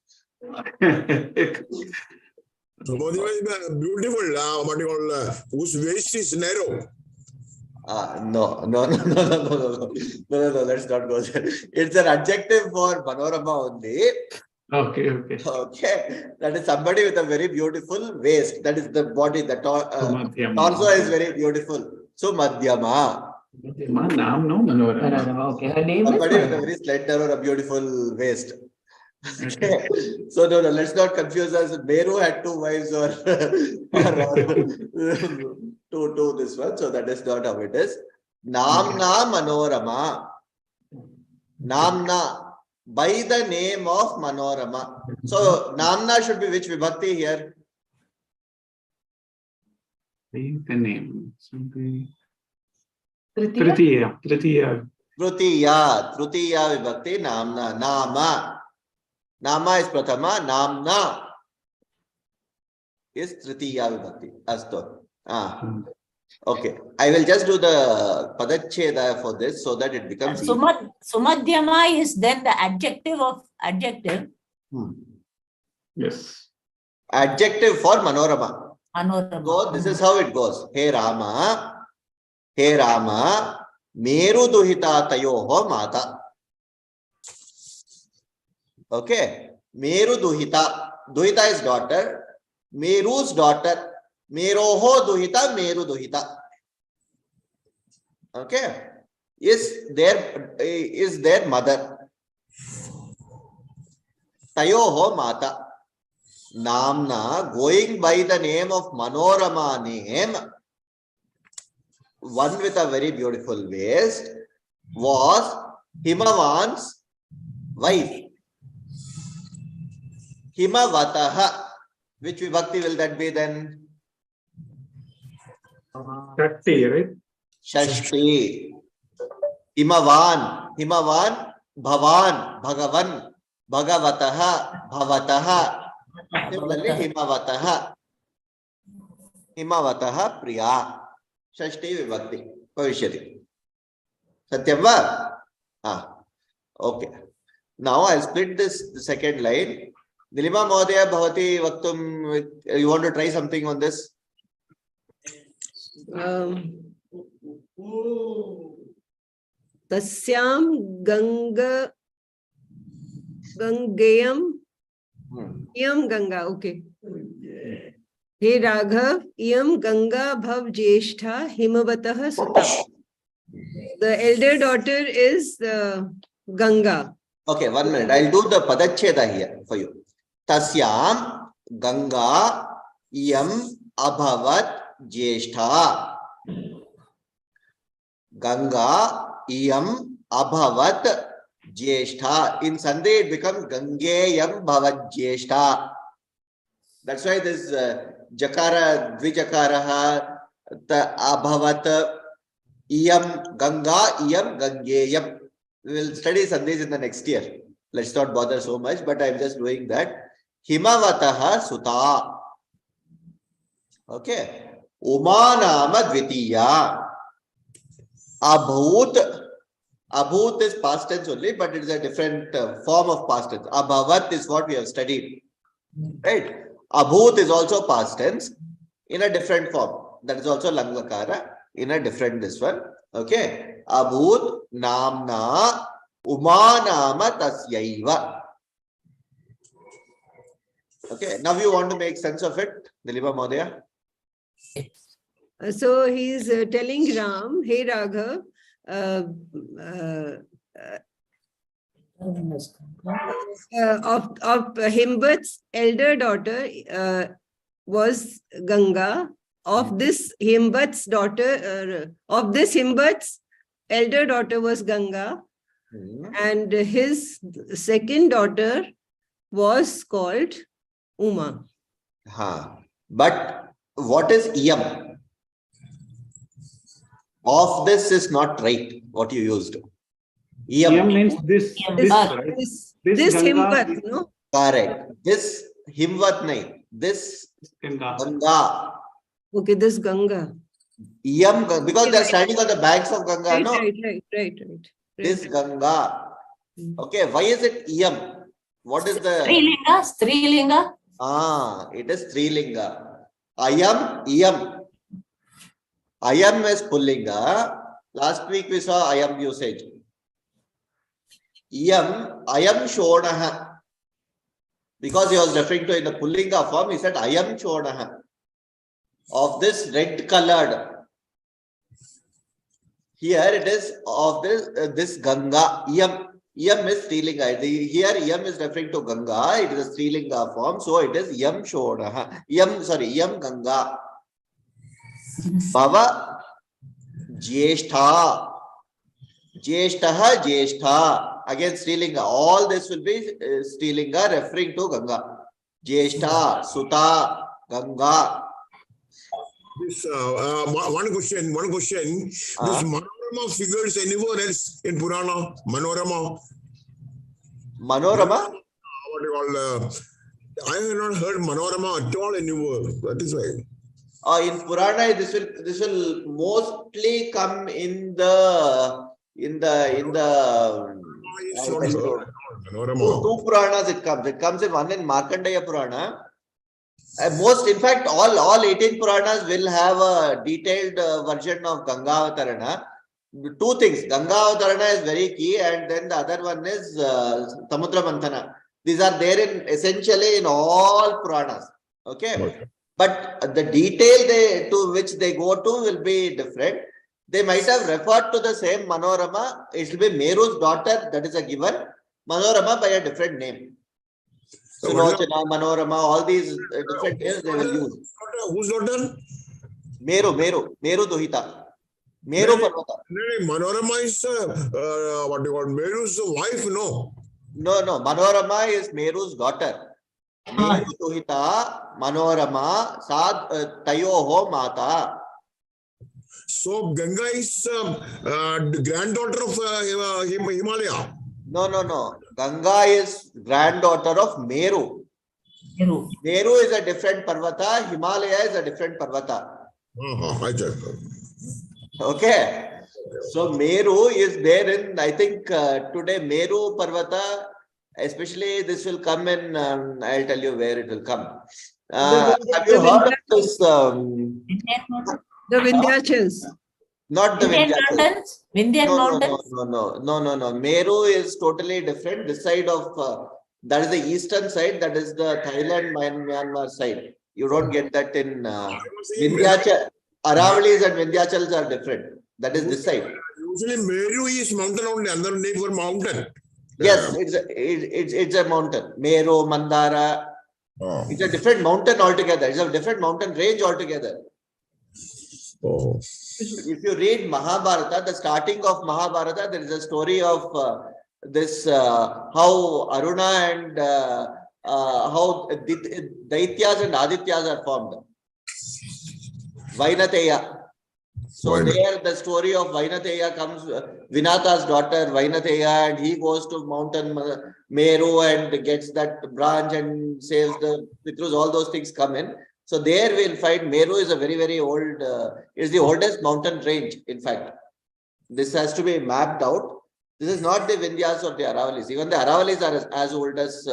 Sumadhyama is beautiful, what you call, whose waist is narrow. No, let's not go there. It's an adjective for Manorama only. Okay. Okay, that is somebody with a very beautiful waist. That is the body. The Sumadhyama. torso is very beautiful. So Madhyama. Sumadhyama, Nam, no, Manorama. Manorama. Okay. Her name is Somebody with a Manorama. very slender or a beautiful waist. Okay. So no, let's not confuse us. Meru had two wives or two this one. So that is not how it is. Namna Manorama. Namna. By the name of Manorama. So Namna should be which vibhakti here? The name. Something. Tritiya. Tritiya. Tritiya vibhakti Namna. Nama. Nama is Prathama. Namna is Tritiya vibhakti. Asto. Okay. I will just do the Padacheda for this so that it becomes easy. Sumadhyama is then the adjective of adjective. Yes. Adjective for Manorama. Manorama. So this is how it goes. He Rama, Meru Duhita Tayoho Mata. Okay. Meru Duhita. Duhita is daughter. Meru's daughter. Meroho Duhita, Meru Duhita. Okay. Is their mother. Tayoho Mata. Namna, going by the name of Manorama name, one with a very beautiful waist, was Himavan's wife. Himavataha. Which vibhakti will that be then? Shakti, right? Shashti. Himavan. Bhavan. Bhagavan. Bhagavataha. Bhavataha. Similarly, Himavataha Priya. Shashti vibhakti. Bhavishyati. Satyam va? Okay. Now I'll split this the second line. Nilima Mahodaya Bhavati Vaktum. You want to try something on this? Sasyam Gangayam Iyam Ganga. Okay. Hey Raghav, Iyam Ganga Bhav Jeshtha Himavatah Suta. The elder daughter is Ganga. Okay, 1 minute. I'll do the Padacheda here for you. Tasyam Ganga Iyam Abhavat Jeshtha. Ganga Iyam Abhavat Jeshtha. In Sunday it becomes Gangeyam Bhavat Jeshtha. That's why this Jakara, Dvijakaraha, the Abhavat Iyam Ganga, Iyam Gangeyam. We will study Sundays in the next year. Let's not bother so much, but I'm just doing that. Himavataha Suta. Okay. Umanama Dvitiya. Abhut Abhut is past tense only, but it is a different form of past tense. Abhavat is what we have studied. Right? Abhut is also past tense in a different form. That is also Langlakara in a different this one. Okay. Abhut namna umanama tasyaiva. Okay. Now you want to make sense of it, Dilima Modaya? So he's telling Ram, hey Raghav, of Himbat's elder daughter was Ganga. Of this Himbat's elder daughter was Ganga, and his second daughter was called Uma. But what is Iyam? Of this is not right, what you used. Yam means this. This Ganga Himbat, is- no? Correct. This Himvat nahi. This Ganga. Ganga. Okay, this Ganga. Iyam, because they are standing on the banks of Ganga, Right, no? right. This Ganga. Okay, why is it Iyam? What is the... Strilinga. It is Strilinga. Ayam, Iyam. Ayam is Pullinga. Last week we saw Ayam usage. Iyam, Ayam Shodaha. Because he was referring to in the Pullinga form, he said Ayam Shodaha. Of this red colored. Here it is of this Ganga. Iyam. Iyam is Strilinga. Here Iyam is referring to Ganga. It is a Strilinga form. So it is Iyam Shodaha. Iyam Ganga. Bhava Jyeshtha. Jyeshtaha Jyeshtha. Again Strilinga. All this will be Strilinga referring to Ganga. Jyeshtha, Suta, Ganga. This one question. This Manorama figures anywhere else in Purana? Manorama. Manorama? What you call? I have not heard Manorama at all anywhere. That is why. In Purana, this will mostly come in the Manorama. two Puranas it comes. It comes in one in Markandeya Purana. In fact, all 18 Puranas will have a detailed version of Ganga Avatarana. Two things. Ganga Avatarana is very key, and then the other one is Samudra Manthana. These are there essentially in all Puranas. Okay. But the detail to which they go to will be different. They might have referred to the same Manorama. It will be Meru's daughter, that is a given. Manorama by a different name. Sulochana, Manorama, all these different names they will use. Whose daughter? Meru Duhita. Meru Parvata. Manorama is what you call Meru's wife, no? No. Manorama is Meru's daughter. Meru Duhita, Manorama, Sad Tayoho Mata. So Ganga is the granddaughter of Himalaya. No. Ganga is granddaughter of Meru. Meru is a different Parvata. Himalaya is a different Parvata. Okay. So Meru is there in, I think today Meru Parvata, especially this will come in, I'll tell you where it will come. Have you heard of this? The Vindhyachals. Not the Vindhyachals? Vindhyan Mountains? No. Meru is totally different. This side of, that is the eastern side, that is the Thailand, Myanmar side. You don't get that in Vindhyachal. Aravalis and Vindhyachals are different. That is this side. Usually Meru is mountain only, another name for mountain. Yes, it's a mountain. Meru, Mandara. It's a different mountain altogether. It's a different mountain range altogether. If you read Mahabharata, the starting of Mahabharata, there is a story of this how Aruna and how Daityas and Adityas are formed. Vainateya. So there the story of Vainateya comes, Vinata's daughter Vainateya, and he goes to mountain Meru and gets that branch and saves the Pitrus. All those things come in. So there we'll find Meru is a very, very old, is the oldest mountain range, in fact. This has to be mapped out. This is not the Vindhyas or the Aravalis. Even the Aravalis are as old as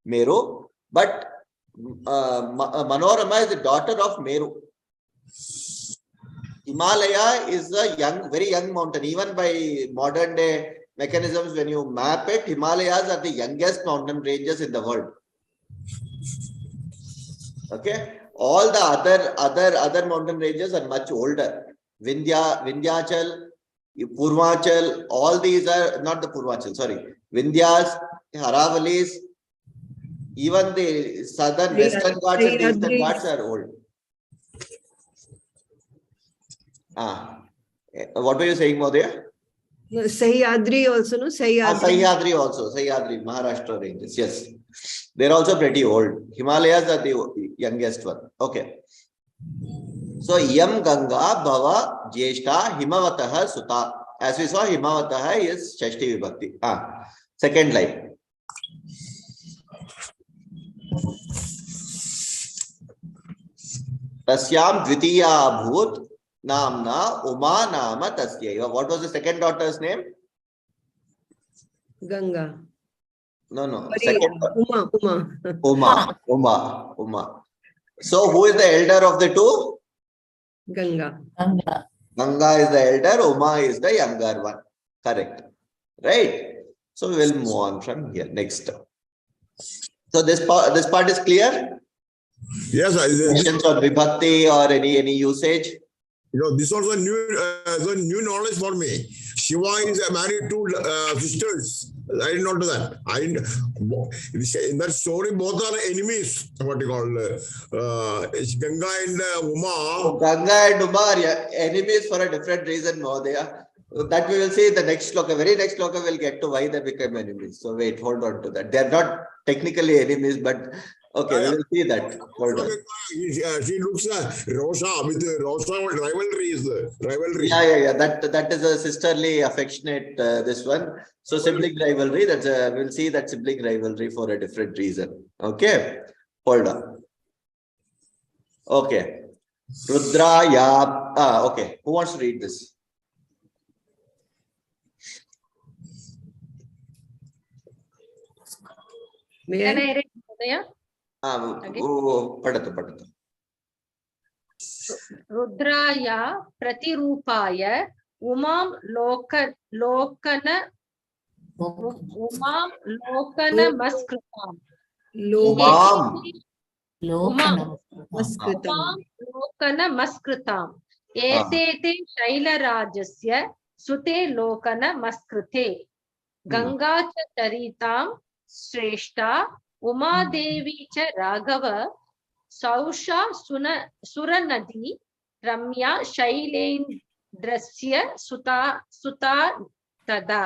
Meru, but Manorama is the daughter of Meru. Himalaya is a very young mountain. Even by modern day mechanisms, when you map it, Himalayas are the youngest mountain ranges in the world. Okay, all the other mountain ranges are much older. Vindhyachal, Purvachal, all these are not the Purvachal, sorry. Vindhyas, Aravalis, even the southern, western Ghats and the eastern Ghats are old. What were you saying, Modaya? Sahyadri also, no? Sahyadri also, Sahyadri, Maharashtra ranges, yes. They're also pretty old. Himalayas are the youngest one. Okay. So, Yam Ganga Bhava Jeshta Himavataha Suta. As we saw, Himavataha is Shashti Vibhakti. Second line. Tasyam Dvitiya Bhut Namna Uma Nama Tasyaiva. What was the second daughter's name? Ganga. No. Sorry, Second Uma. So who is the elder of the two? Ganga. Ganga is the elder, Uma is the younger one. Correct. Right? So we will move on from here. Next. So this part is clear? Yes, Questions on Vibhakti or any usage? This was a new knowledge for me. Shiva is married to sisters. I did not do that. In that story, both are enemies. What you call Ganga and Uma. Ganga and Uma are enemies for a different reason, Mahodaya. That we will see in the next shloka. Very next shloka we'll get to why they become enemies. So wait, hold on to that. They are not technically enemies, but okay, we will see that. Hold on. She looks Rosha with Rosha rivalry. Yeah. That is a sisterly, affectionate. This one. So sibling rivalry. We'll see that sibling rivalry for a different reason. Okay, hold on. Okay, Rudraya. Okay, who wants to read this? Can I read, Modaya? Padatu. Rudraya Pratirupaya Umam Lokana Maskritam. Lokana Maskritam. Etete Shailarajasya Sute Lokana Maskrite. Ganga cha Taritam Shreshta Uma Devi cha Raghava Sausha Suranadi Ramya Shailendrasya Suta Tada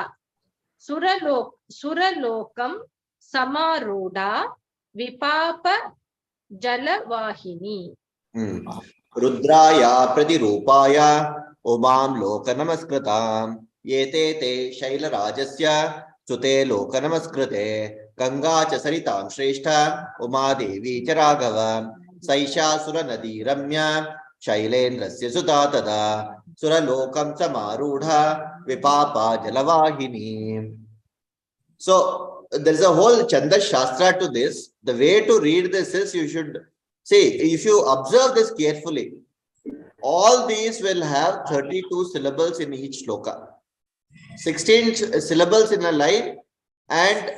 Suralokam Samaroda Vipapa Jalavahini. Rudraya Pratirupaya Umam Lokanamaskritam Yete te Shailarajasya Sute Lokanamaskrite Ganga cha Saritam Shreshta Uma Devi cha Raghava Saisha Suranadi Ramya Shailendrasya Suta Tada Suralokam Samarudha Vipapa Jalavahini. So there is a whole Chandas Shastra to this. The way to read this is you should see, if you observe this carefully, all these will have 32 syllables in each shloka. 16 syllables in a line and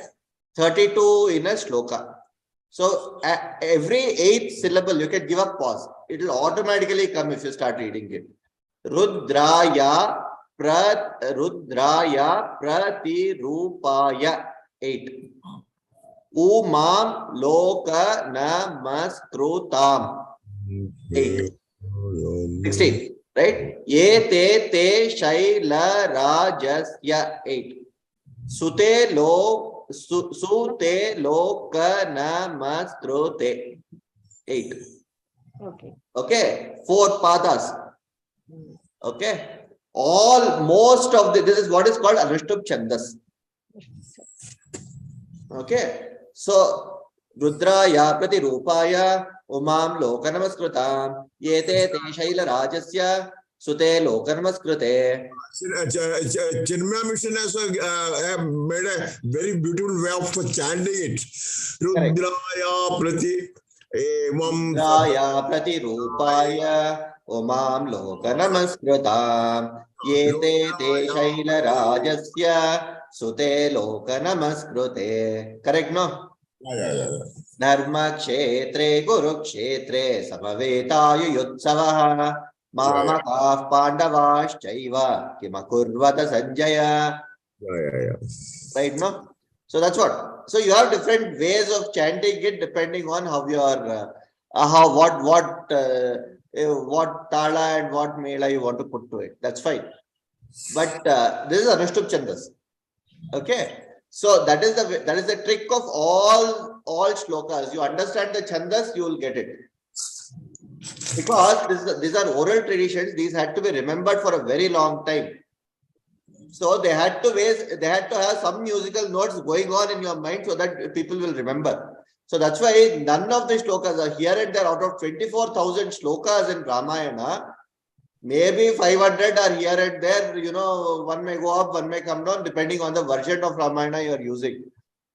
32 in a shloka. So every 8th syllable, you can give a pause. It will automatically come if you start reading it. Rudraya Pratirupaya 8. Umam Loka Namaskrutam 8. 16. Right? Ye te Shaila Rajasya 8. Sute Loka Namaskrote 8. Okay. 4 padas. Okay. Most of this is what is called Anushtup Chandas. Okay. So Rudraya Pratirupaya Umam Lokanamaskrutam Yete te Shaila Rajasya Sute Lokanamaskruté. Chinmaya Mission has made a very beautiful way of chanting it. Rudraya Prati Evam Raya Pratirupaya Omam Lokanamaskrutam Yete Te Shaila Rajasya Sute Lokanamaskruté. Correct, no? Yeah. Dharma Kshetre Guru Kshetre Samavetayu Yutsavaha Mamakah Pandavash Chaiva Kimakurvata Sanjaya. Yeah. Right, no? So that's what. So you have different ways of chanting it depending on how your what tala and what mela you want to put to it. That's fine. But this is Anushtup Chandas. Okay. So that is the trick of all shlokas. You understand the chandas, you will get it. Because these are oral traditions, these had to be remembered for a very long time. So they had to have some musical notes going on in your mind so that people will remember. So that's why none of the shlokas are here and there. Out of 24,000 shlokas in Ramayana, maybe 500 are here and there. You know, one may go up, one may come down, depending on the version of Ramayana you are using.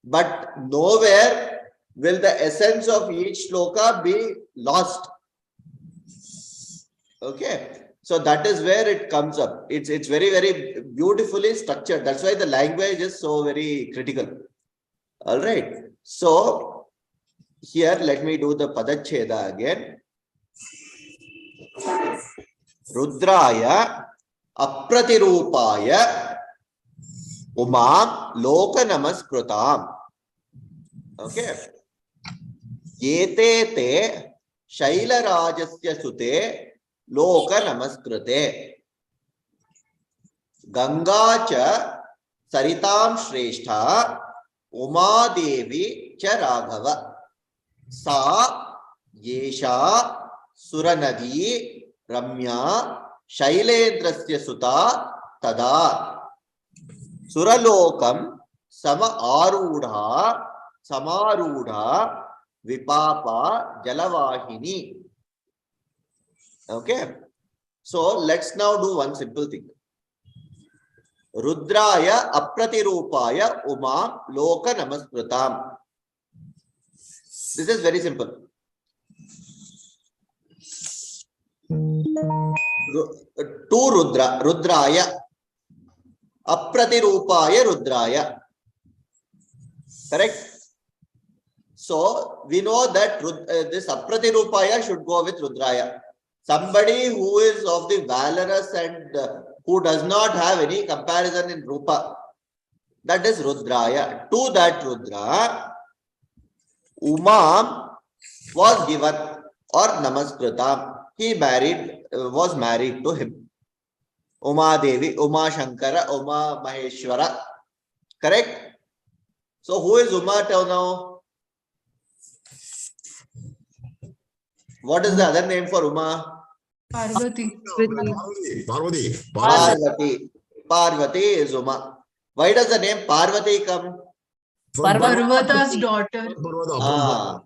But nowhere will the essence of each shloka be lost. Okay. So that is where it comes up. It's very, very beautifully structured. That's why the language is so very critical. All right. So here, let me do the Padacheda again. Rudraya Apratirupaya Umam Lokanamaskrutam. Okay. Yete te Shaila Rajasya Sute Loka Namaskrute. Ganga cha Saritam Shrestha Uma Devi cha Raghava. Sa Yesha Suranadi Ramya Shailendrasya Suta Tada. Suralokam Samarudha Vipapa Jalavahini. Okay. So let's now do one simple thing. Rudraya Apratirupaya Uma Loka Namaskrutam. This is very simple. To Rudraya Apratirupaya Rudraya. Correct? So we know that this Apratirupaya should go with Rudraya. Somebody who is of the valorous and who does not have any comparison in Rupa. That is Rudraya. To that Rudra, Umam was given or Namaskrutam. He was married to him. Uma Devi, Uma Shankara, Uma Maheshwara. Correct? So who is Uma till now? What is the other name for Uma? Parvati. Parvati is Uma. Why does the name Parvati come? Parvata's daughter.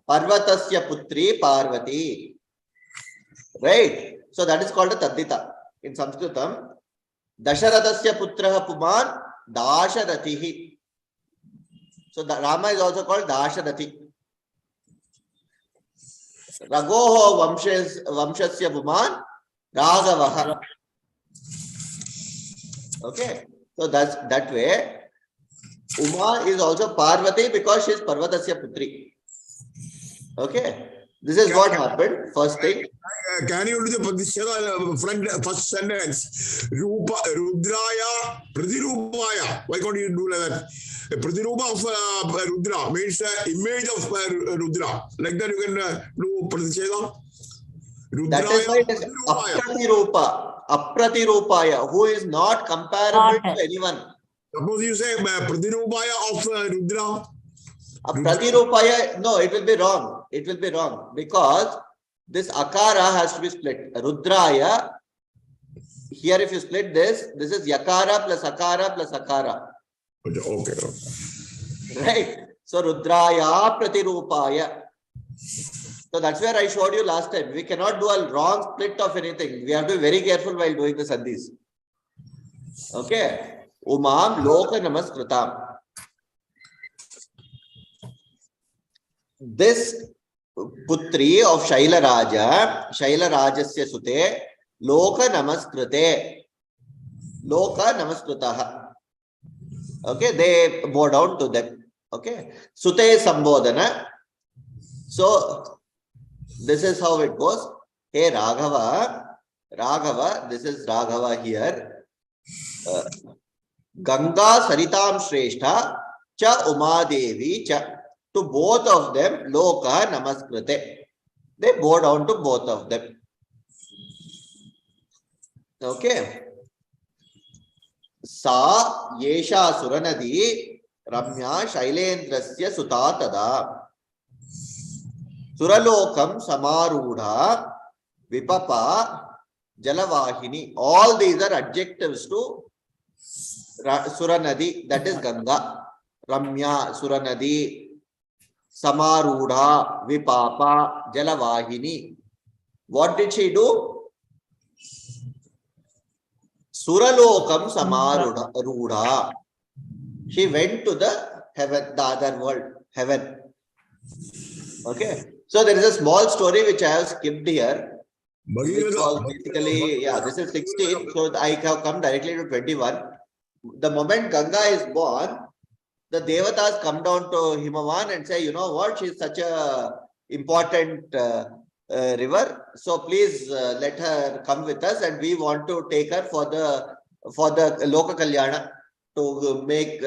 Parvatasya Putri Parvati. Right. So that is called a Taddita. In Sanskritam, Dasharathasya Putraha Puman Dasharatihi. So the Rama is also called Dasharathi. Ragoho Vamshasya Puman Raghavaha. Okay. So that's that way. Uma is also Parvati because she is Parvatasya Putri. Okay. This is what happened. First thing. Can you do the first sentence? Rudraya Pratirupaya. Why can't you do like that? Pratirupa of Rudra means image of Rudra. Like that you can do Pratisheda. That is why it is Apratirupaya, who is not comparable to anyone. Suppose you say Pratirupaya of Rudra. Pratirupaya, no, it will be wrong. It will be wrong because this Akara has to be split. Rudraya, here if you split this is Yakara plus Akara plus Akara. Okay. Right. So Rudraya Pratirupaya. So that's where I showed you last time. We cannot do a wrong split of anything. We have to be very careful while doing the sandhis. Okay. Umam loka namaskritam. This putri of Shailaraja, sute, loka namaskrite. Loka namaskritaha. Okay, they bow down to them. Okay. Sute sambodhana. So this is how it goes. Hey Raghava, this is Raghava here. Ganga Saritam Shrestha Cha Umadevi Cha. To both of them, Loka Namaskrite. They bow down to both of them. Okay. Sa Yesha Suranadi Ramya Shailendrasya Sutatada. Suralokam Samarudha Vipapa Jalavahini. All these are adjectives to Suranadi, that is Ganga. Ramya, Suranadi, Samarudha, Vipapa, Jalavahini. What did she do? Suralokam Samarudha. She went to the heaven, the other world, heaven. Okay. So there is a small story which I have skipped here. Which was basically, yeah, this is 16. So I have come directly to 21. The moment Ganga is born, the Devatas come down to Himavan and say, you know what, she is such a important river. So please let her come with us, and we want to take her for the Loka Kalyana to make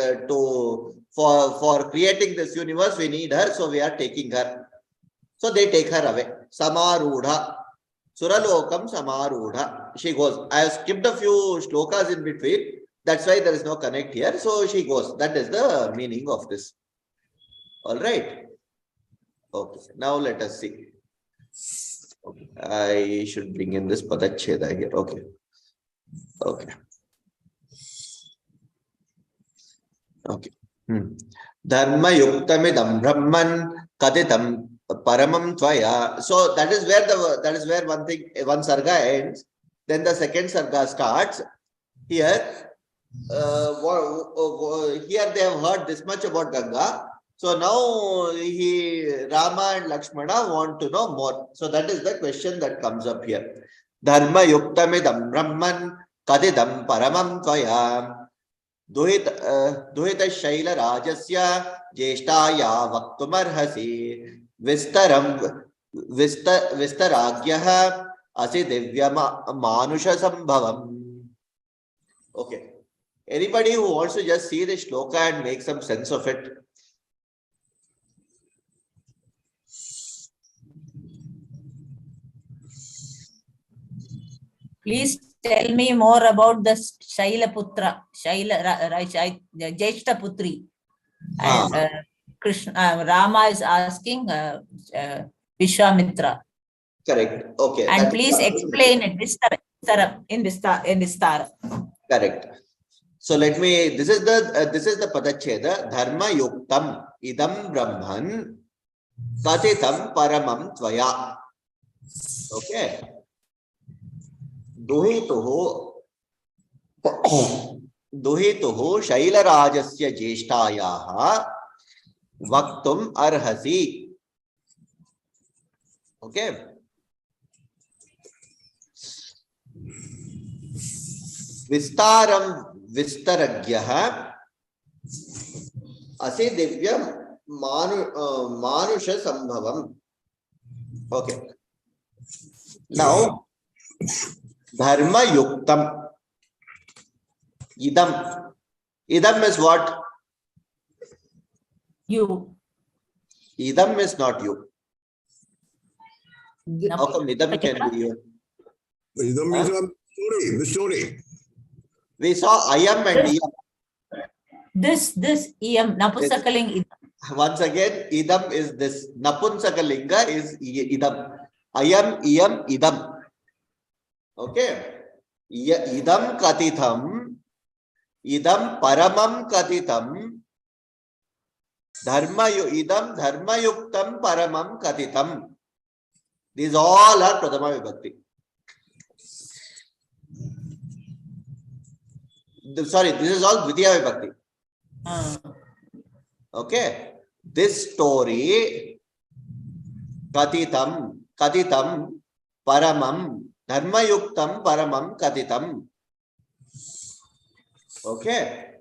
for creating this universe. We need her, so we are taking her. So they take her away. Samarudha. Suralokam Samarudha. She goes. I have skipped a few shlokas in between. That's why there is no connect here. So she goes. That is the meaning of this. All right. Okay. Now let us see. Okay. I should bring in this Padacheda here. Okay. Okay. Okay. Dharma yuktamidam brahman kaditam paramam tvaya. So that is where one sarga ends. Then the second sarga starts. Here, here they have heard this much about Ganga. So now Rama and Lakshmana want to know more. So that is the question that comes up here. Dharma yuktamidam brahman kadidam paramam tvaya. Duhita Shaila Rajasya Jeshtaya Vaktumarhasi Vistaragyaha Asi Divya Manusha Sambhavam. Okay. Anybody who wants to just see the shloka and make some sense of it? Please tell me more about the Shaila Putra, Jeshta Putri. And Krishna, Rama is asking Vishwamitra. Correct. Okay. And please explain it in Vistara. Correct. So let me. This is the Padacheda. Dharma yuktam idam brahman katitam paramam tvaya. Okay. Duhituhu Shailarajasya Jeshtayaha Vaktum Arhasi. Okay. Vistaram Vistaragyaha Asi Divya Manusha Sambhavam. Okay. Now, Dharma Yuktam. Idam. Idam is what? You. Idam is not you. How come Idam can be you? Idam is the story. We saw Ayam and Iyam. This Iyam, Napusakaling Idam. Once again, Idam is this. Napunsakalinga is Idam. Ayam, Iyam, Idam. Okay. Idam katitham. Idam paramam katitham. Idam dharma yuktam paramam katitham. These all are Pradama Vibhakti. Sorry, this is all Dvitiya Vibhakti. Okay. This story, Katitam, Paramam, Dharmayuktam, Paramam, Katitam. Okay.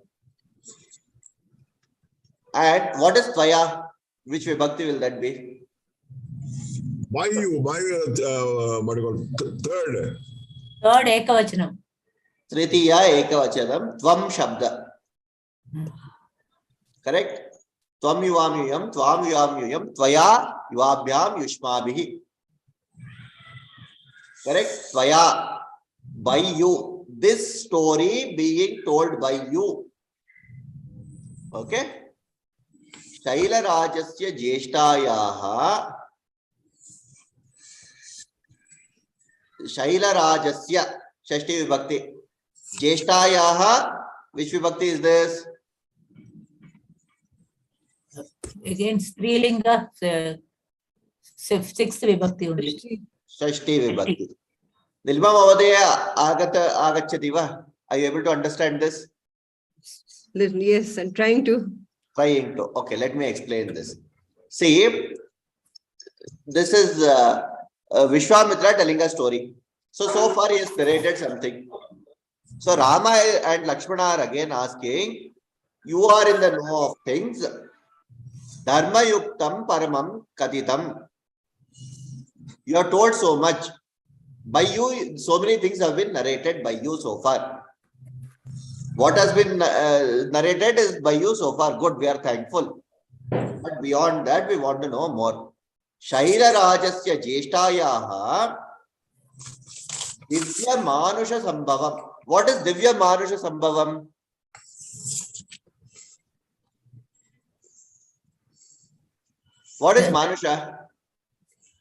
And what is Tvaya? Which Vibhakti will that be? By you, what do you call third? Third Ekavachanam. Tritiya Ekavachanam, Tvam Shabda. Correct? Tvam Yuvam Yuyam, Tvam Yuvam Yuyam, Tvaya Yuvabhyam Yushmabhihi. Correct? Tvaya, by you. This story being told by you. Okay? Shaila Rajasya Jeshtayaha. Shaila Rajasya Shashti Vibhakti. Jeshtayaha. Which Vibhakti is this? Again, Strilinga, sixth Vibhakti only. Shashti Vibhakti. Nilma Mavadeya Agachati va. Are you able to understand this? Yes, I'm trying to. Trying to. Okay, let me explain this. See, this is Vishwamitra telling a story. So far he has narrated something. So Rama and Lakshmana are again asking, you are in the know of things. Dharma yuktam paramam katitam. You are told so much. By you, so many things have been narrated by you so far. What has been narrated is by you so far. Good, we are thankful. But beyond that, we want to know more. Shaila Rajasya Jeshtayaha Divya Manusha Sambhavam. What is Divya Manusha Sambhavam? What is Manusha?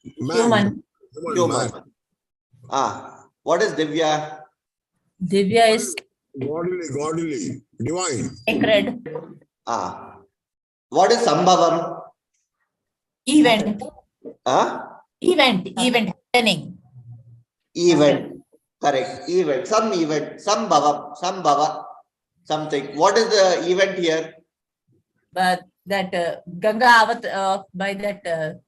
Human. Human. What is Divya? Divya is Godly, divine. sacred. What is Sambhavam? Event. Event happening. Event. Correct. Event. Some event. Sambhava. Something. What is the event here? But that Ganga Avat, by that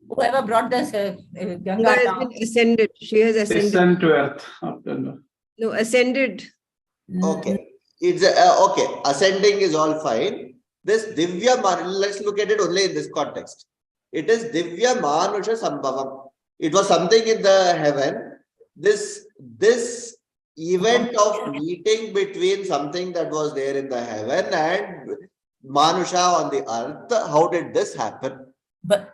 whoever brought this Ganga Ganga has down. been ascended. She has ascended. Descend to earth after the. No, ascended. Okay. It's okay. Ascending is all fine. This Divya Manusha, let's look at it only in this context. It is Divya Manusha Sambhavam. It was something in the heaven. This event of meeting between something that was there in the heaven and Manusha on the earth. How did this happen? But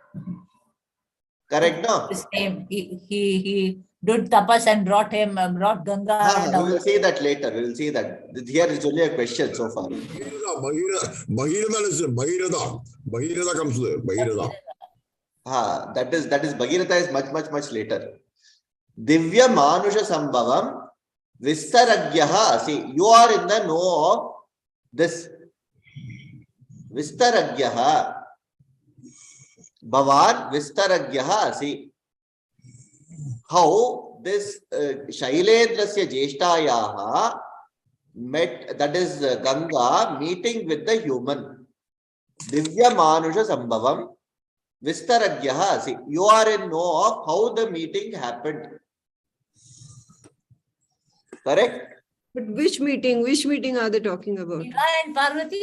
correct, no? the same. He did tapas and brought Ganga. We will see that later. We will see that. Here is only a question so far. Bhagirata comes there. Bhagirata. That is Bhagirata is much later. Divya Manusha Sambhavam Vistaragyaha. See, you are in the know of this. Vistaragyaha. Bhavan Vistaragyaha. See how this Shailendrasya Jeshtayaha met, that is Ganga meeting with the human. Divya Manusha Sambhavam Vistaragyaha. See, you are in know of how the meeting happened. Correct? But which meeting? Which meeting are they talking about? Ganga and Parvati?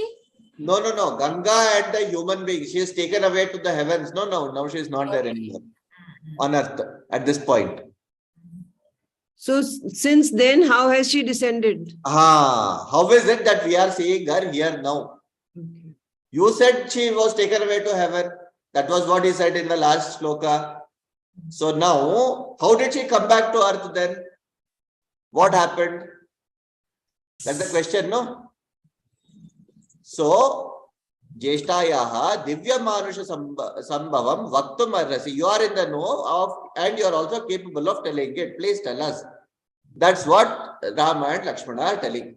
No. Ganga and the human being. She is taken away to the heavens. No. Now she is not there anymore on earth at this point. So since then, how has she descended? How is it that we are seeing her here now? Okay. You said she was taken away to heaven. That was what he said in the last shloka. So now, how did she come back to earth then? What happened? That's the question, no? So, Jeshtayaha Divya Manusha Sambhavam Vaktum Arrasi. You are in the know of, and you are also capable of telling it. Please tell us. That's what Rama and Lakshmana are telling.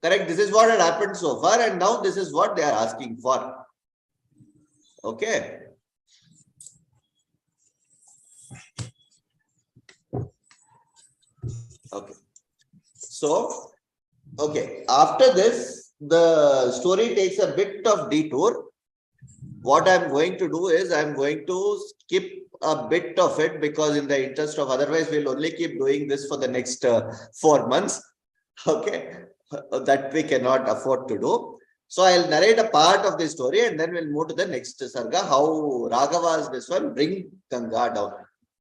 Correct? This is what had happened so far, and now this is what they are asking for. Okay. Okay. So, okay. After this, the story takes a bit of detour. What I'm going to do is I'm going to skip a bit of it because in the interest of otherwise we'll only keep doing this for the next 4 months. Okay. That we cannot afford to do. So I'll narrate a part of the story and then we'll move to the next sarga, how Raghava's this one bring Ganga down.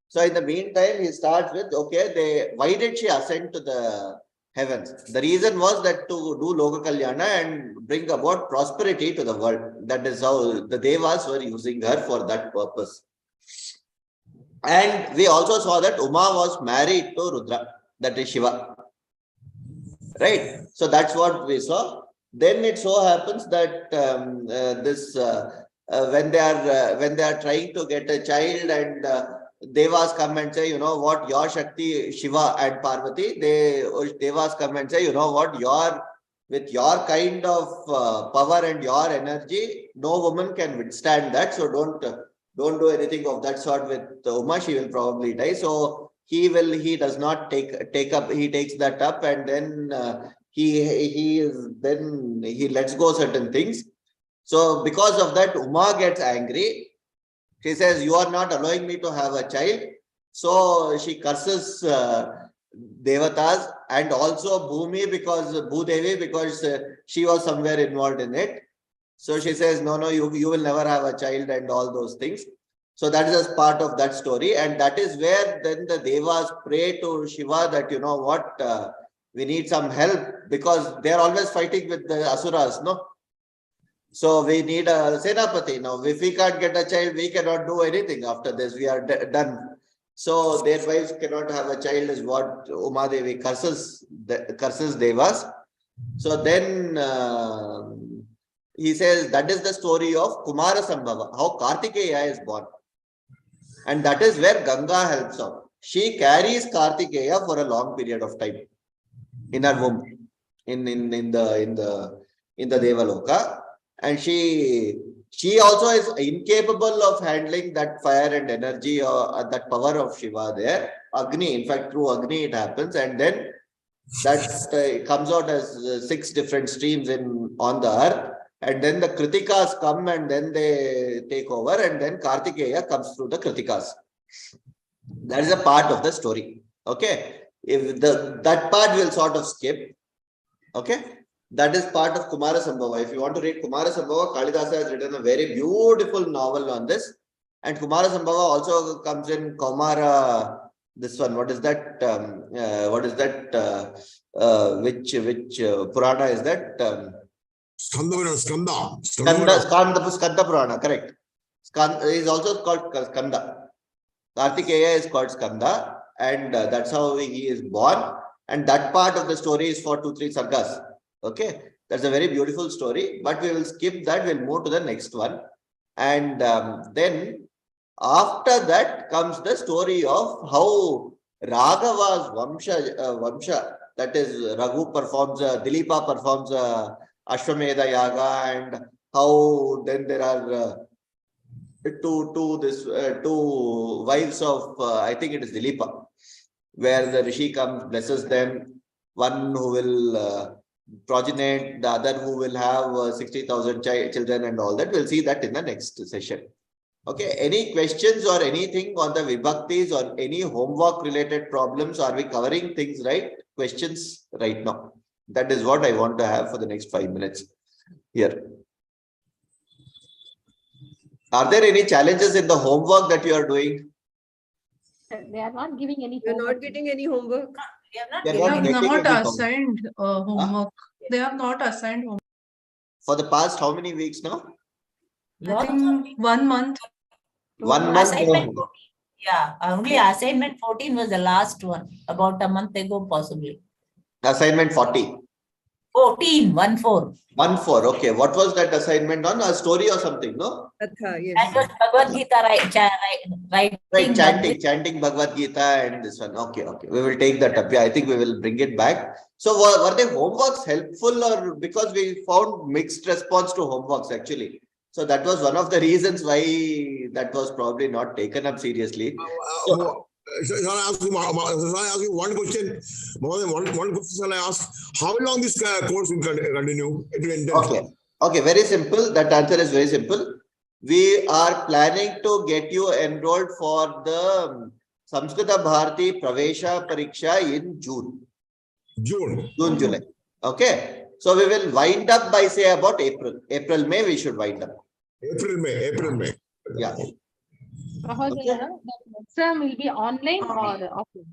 So in the meantime, he starts with, okay, why did she ascend to the heavens? The reason was that to do Loka Kalyana and bring about prosperity to the world. That is how the Devas were using her for that purpose. And we also saw that Uma was married to Rudra, that is Shiva. Right? So that's what we saw. Then it so happens that when they are trying to get a child and Devas come and say, you know what, your Shakti, Shiva and Parvati, Devas come and say, you know what, with your kind of power and your energy, no woman can withstand that. So don't do anything of that sort with Uma. She will probably die. So he does not take up. He takes that up and then he lets go certain things. So because of that, Uma gets angry. She says, you are not allowing me to have a child. So she curses Devatas and also Bhudevi because she was somewhere involved in it. So she says, no, you will never have a child and all those things. So that is as part of that story. And that is where then the Devas pray to Shiva that, you know what, we need some help because they are always fighting with the Asuras, no? So we need a Senapati. Now, if we can't get a child, we cannot do anything after this. We are done. So their wives cannot have a child is what Uma Devi curses Devas. So then he says that is the story of Kumara Sambhava, how Kartikeya is born. And that is where Ganga helps out. She carries Kartikeya for a long period of time in her womb, in the Devaloka. And she also is incapable of handling that fire and energy or that power of Shiva there. Agni, in fact, through Agni it happens. And then that comes out as 6 different streams on the earth. And then the Kritikas come and then they take over. And then Kartikeya comes through the Kritikas. That is a part of the story. Okay. If that part will sort of skip. Okay. That is part of Kumara Sambhava. If you want to read Kumara Sambhava, Kalidasa has written a very beautiful novel on this. And Kumara Sambhava also comes in Kaumara, this one. What is that? Which Purana is that? Skanda Purana, correct. Skanda is also called Skanda. Kartikeya is called Skanda. And that's how he is born. And that part of the story is for 2-3 sargas. Okay, that's a very beautiful story, but we will skip that. We'll move to the next one. And then after that comes the story of how Raghava's Vamsha, that is Raghu performs, Dilipa performs Ashwamedha Yaga, and how then there are two wives of, I think it is Dilipa, where the Rishi comes, blesses them, one who will progenate, the other who will have 60,000 children and all that. We'll see that in the next session. Okay, any questions or anything on the Vibhaktis or any homework related problems? Are we covering things right? Questions right now? That is what I want to have for the next 5 minutes here. Are there any challenges in the homework that you are doing? They are not giving any You're homework. not getting any homework. They have not assigned homework. They have not assigned homework. For the past how many weeks now? I think 1 month. 1 month. Assignment 14. Yeah, only assignment 14 was the last one, about a month ago, possibly. Assignment 40. 14, 1-4. 1-4. Okay. What was that assignment on? A story or something, no? Katha, yes. That was Bhagavad Gita, Right, chanting Bhagavad Gita and this one. Okay. We will take that up. Yeah, I think we will bring it back. So were the homeworks helpful, or because we found mixed response to homeworks actually? So that was one of the reasons why that was probably not taken up seriously. Shall I ask you one question? More than one question shall I ask? How long this course will continue? It will end. Okay. Okay, very simple. That answer is very simple. We are planning to get you enrolled for the Samskrita Bharati Pravesha Pariksha in June. June, July. Okay. So we will wind up by say about April, May we should wind up. April, May. Yeah. The exam will be online or offline?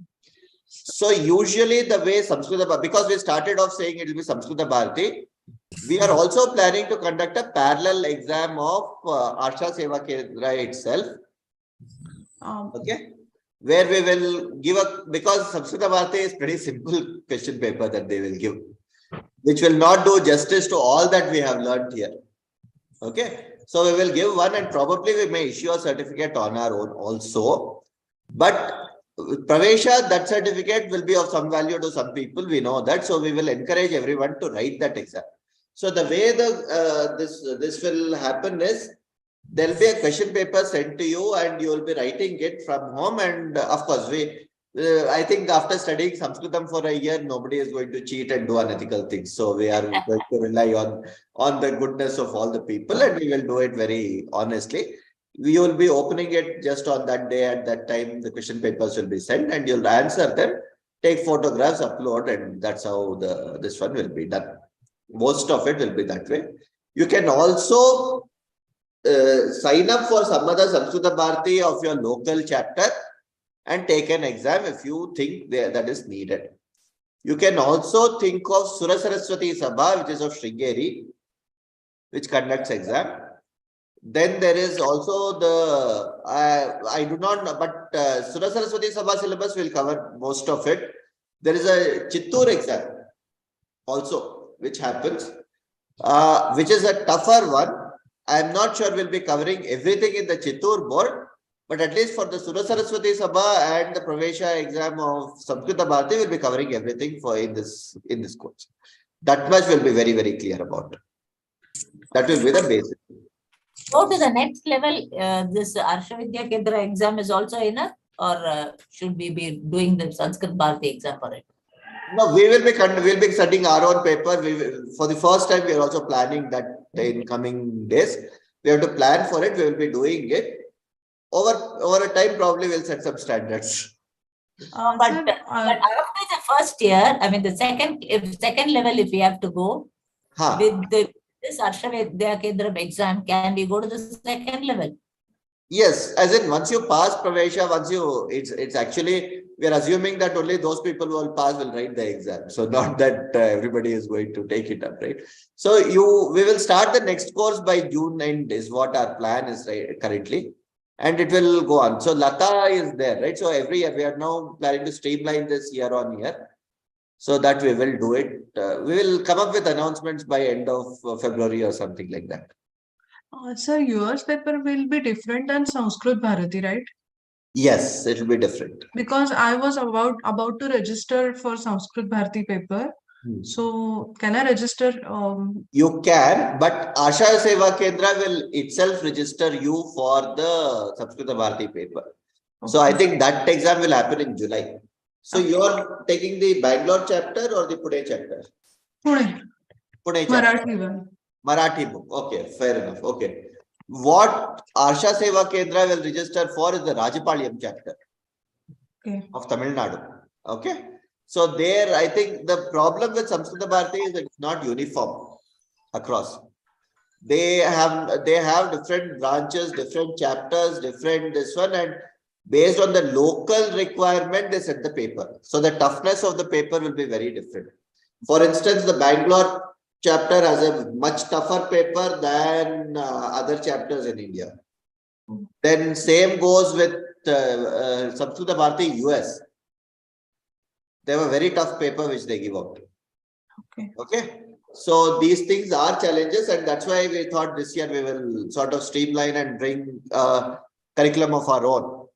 So usually the way Samskrita, because we started off saying it will be Samskrita Bharati, we are also planning to conduct a parallel exam of Asha Seva Kendra itself. Okay. Where we will give because Samskrita Bharati is pretty simple question paper that they will give, which will not do justice to all that we have learned here. Okay. So we will give one and probably we may issue a certificate on our own also. But Pravesha, that certificate will be of some value to some people. We know that. So we will encourage everyone to write that exam. So the way this will happen is there will be a question paper sent to you and you will be writing it from home. And of course, I think after studying Sanskritam for a year, nobody is going to cheat and do unethical things. So we are going to rely on the goodness of all the people and we will do it very honestly. We will be opening it just on that day. At that time, the question papers will be sent and you'll answer them, take photographs, upload, and that's how this one will be done. Most of it will be that way. You can also sign up for some other Samskrita Bharati of your local chapter and take an exam if you think that is needed. You can also think of Sura Saraswati Sabha, which is of Sringeri, which conducts exam. Then there is also I do not know, but Sura Saraswati Sabha syllabus will cover most of it. There is a Chittur exam also, which happens, which is a tougher one. I am not sure we'll be covering everything in the Chittur board, but at least for the Sura Saraswati Sabha and the Pravesha exam of Samskrita Bharati, we'll be covering everything in this course. That much will be very, very clear about. That will be the basic. Go to the next level. This Arsha Vidya Kendra exam is also enough, or should we be doing the Sanskrit Bharati exam for it? No, we'll be studying our own paper. For the first time, we are also planning that in coming days. We have to plan for it. We will be doing it. Over a time, probably we'll set some standards. But after the first year, I mean the second level, if we have to go with this Arsha Vidya Kendra exam, can we go to the second level? Yes, as in once you pass Pravesha, it's actually, we are assuming that only those people who will pass will write the exam. So not that everybody is going to take it up, right? So we will start the next course by June end is what our plan is currently. And it will go on. So Lata is there, right? So every year we are now planning to streamline this year on year. So that we will do it. We will come up with announcements by end of February or something like that. Sir, yours paper will be different than Sanskrit Bharati, right? Yes, it will be different. Because I was about to register for Sanskrit Bharati paper. So can I register? You can, but Asha Seva Kendra will itself register you for the Samskrita Bharati paper. Okay. So I think that exam will happen in July. So you are taking the Bangalore chapter or the Pune chapter? Pune chapter. Marathi one. Marathi book. Okay, fair enough. Okay. What Asha Seva Kendra will register for is the Rajapalyam chapter of Tamil Nadu. Okay. So there, I think the problem with Samskrita Bharati is that it's not uniform across. They have different branches, different chapters, different this one, and based on the local requirement, they set the paper. So the toughness of the paper will be very different. For instance, the Bangalore chapter has a much tougher paper than other chapters in India. Then same goes with Samskrita Bharati US. They have a very tough paper which they give out. Okay. So these things are challenges, and that's why we thought this year we will sort of streamline and bring a curriculum of our own.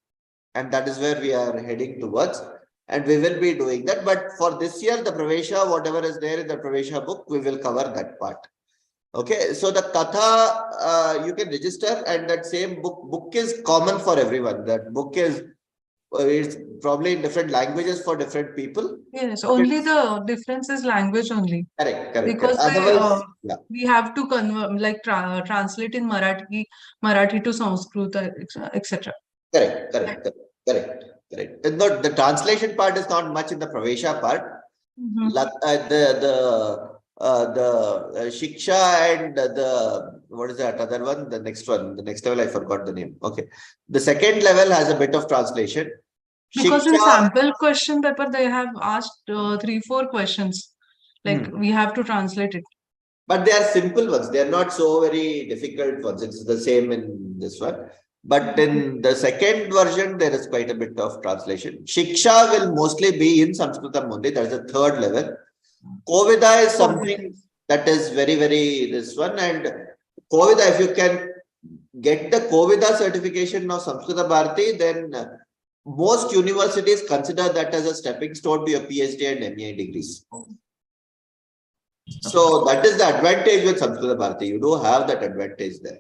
And that is where we are heading towards. And we will be doing that. But for this year, the Pravesha, whatever is there in the Pravesha book, we will cover that part. Okay. So the Katha, you can register, and that same book is common for everyone. That book is It's probably in different languages for different people. Yes, only the difference is language only. Correct. Because Otherwise, yeah. we have to convert, like translate in Marathi to Sanskrit, etc. Correct. The translation part is not much in the Pravesha part. The Shiksha and what is that other one? The next level, I forgot the name. Okay. The second level has a bit of translation. Because in Shiksha, sample question paper, they have asked 3-4 questions. Like we have to translate it. but they are simple ones. They are not so very difficult ones. It's the same in this one. But in the second version, there is quite a bit of translation. Shiksha will mostly be in Sanskritam only. That is the third level. Kovida is something that is very, very this one. And Kovida, if you can get the Kovida certification of Samskrita Bharati, then most universities consider that as a stepping stone to your PhD and MEA degrees. So that is the advantage with Samskrita Bharati. You do have that advantage there.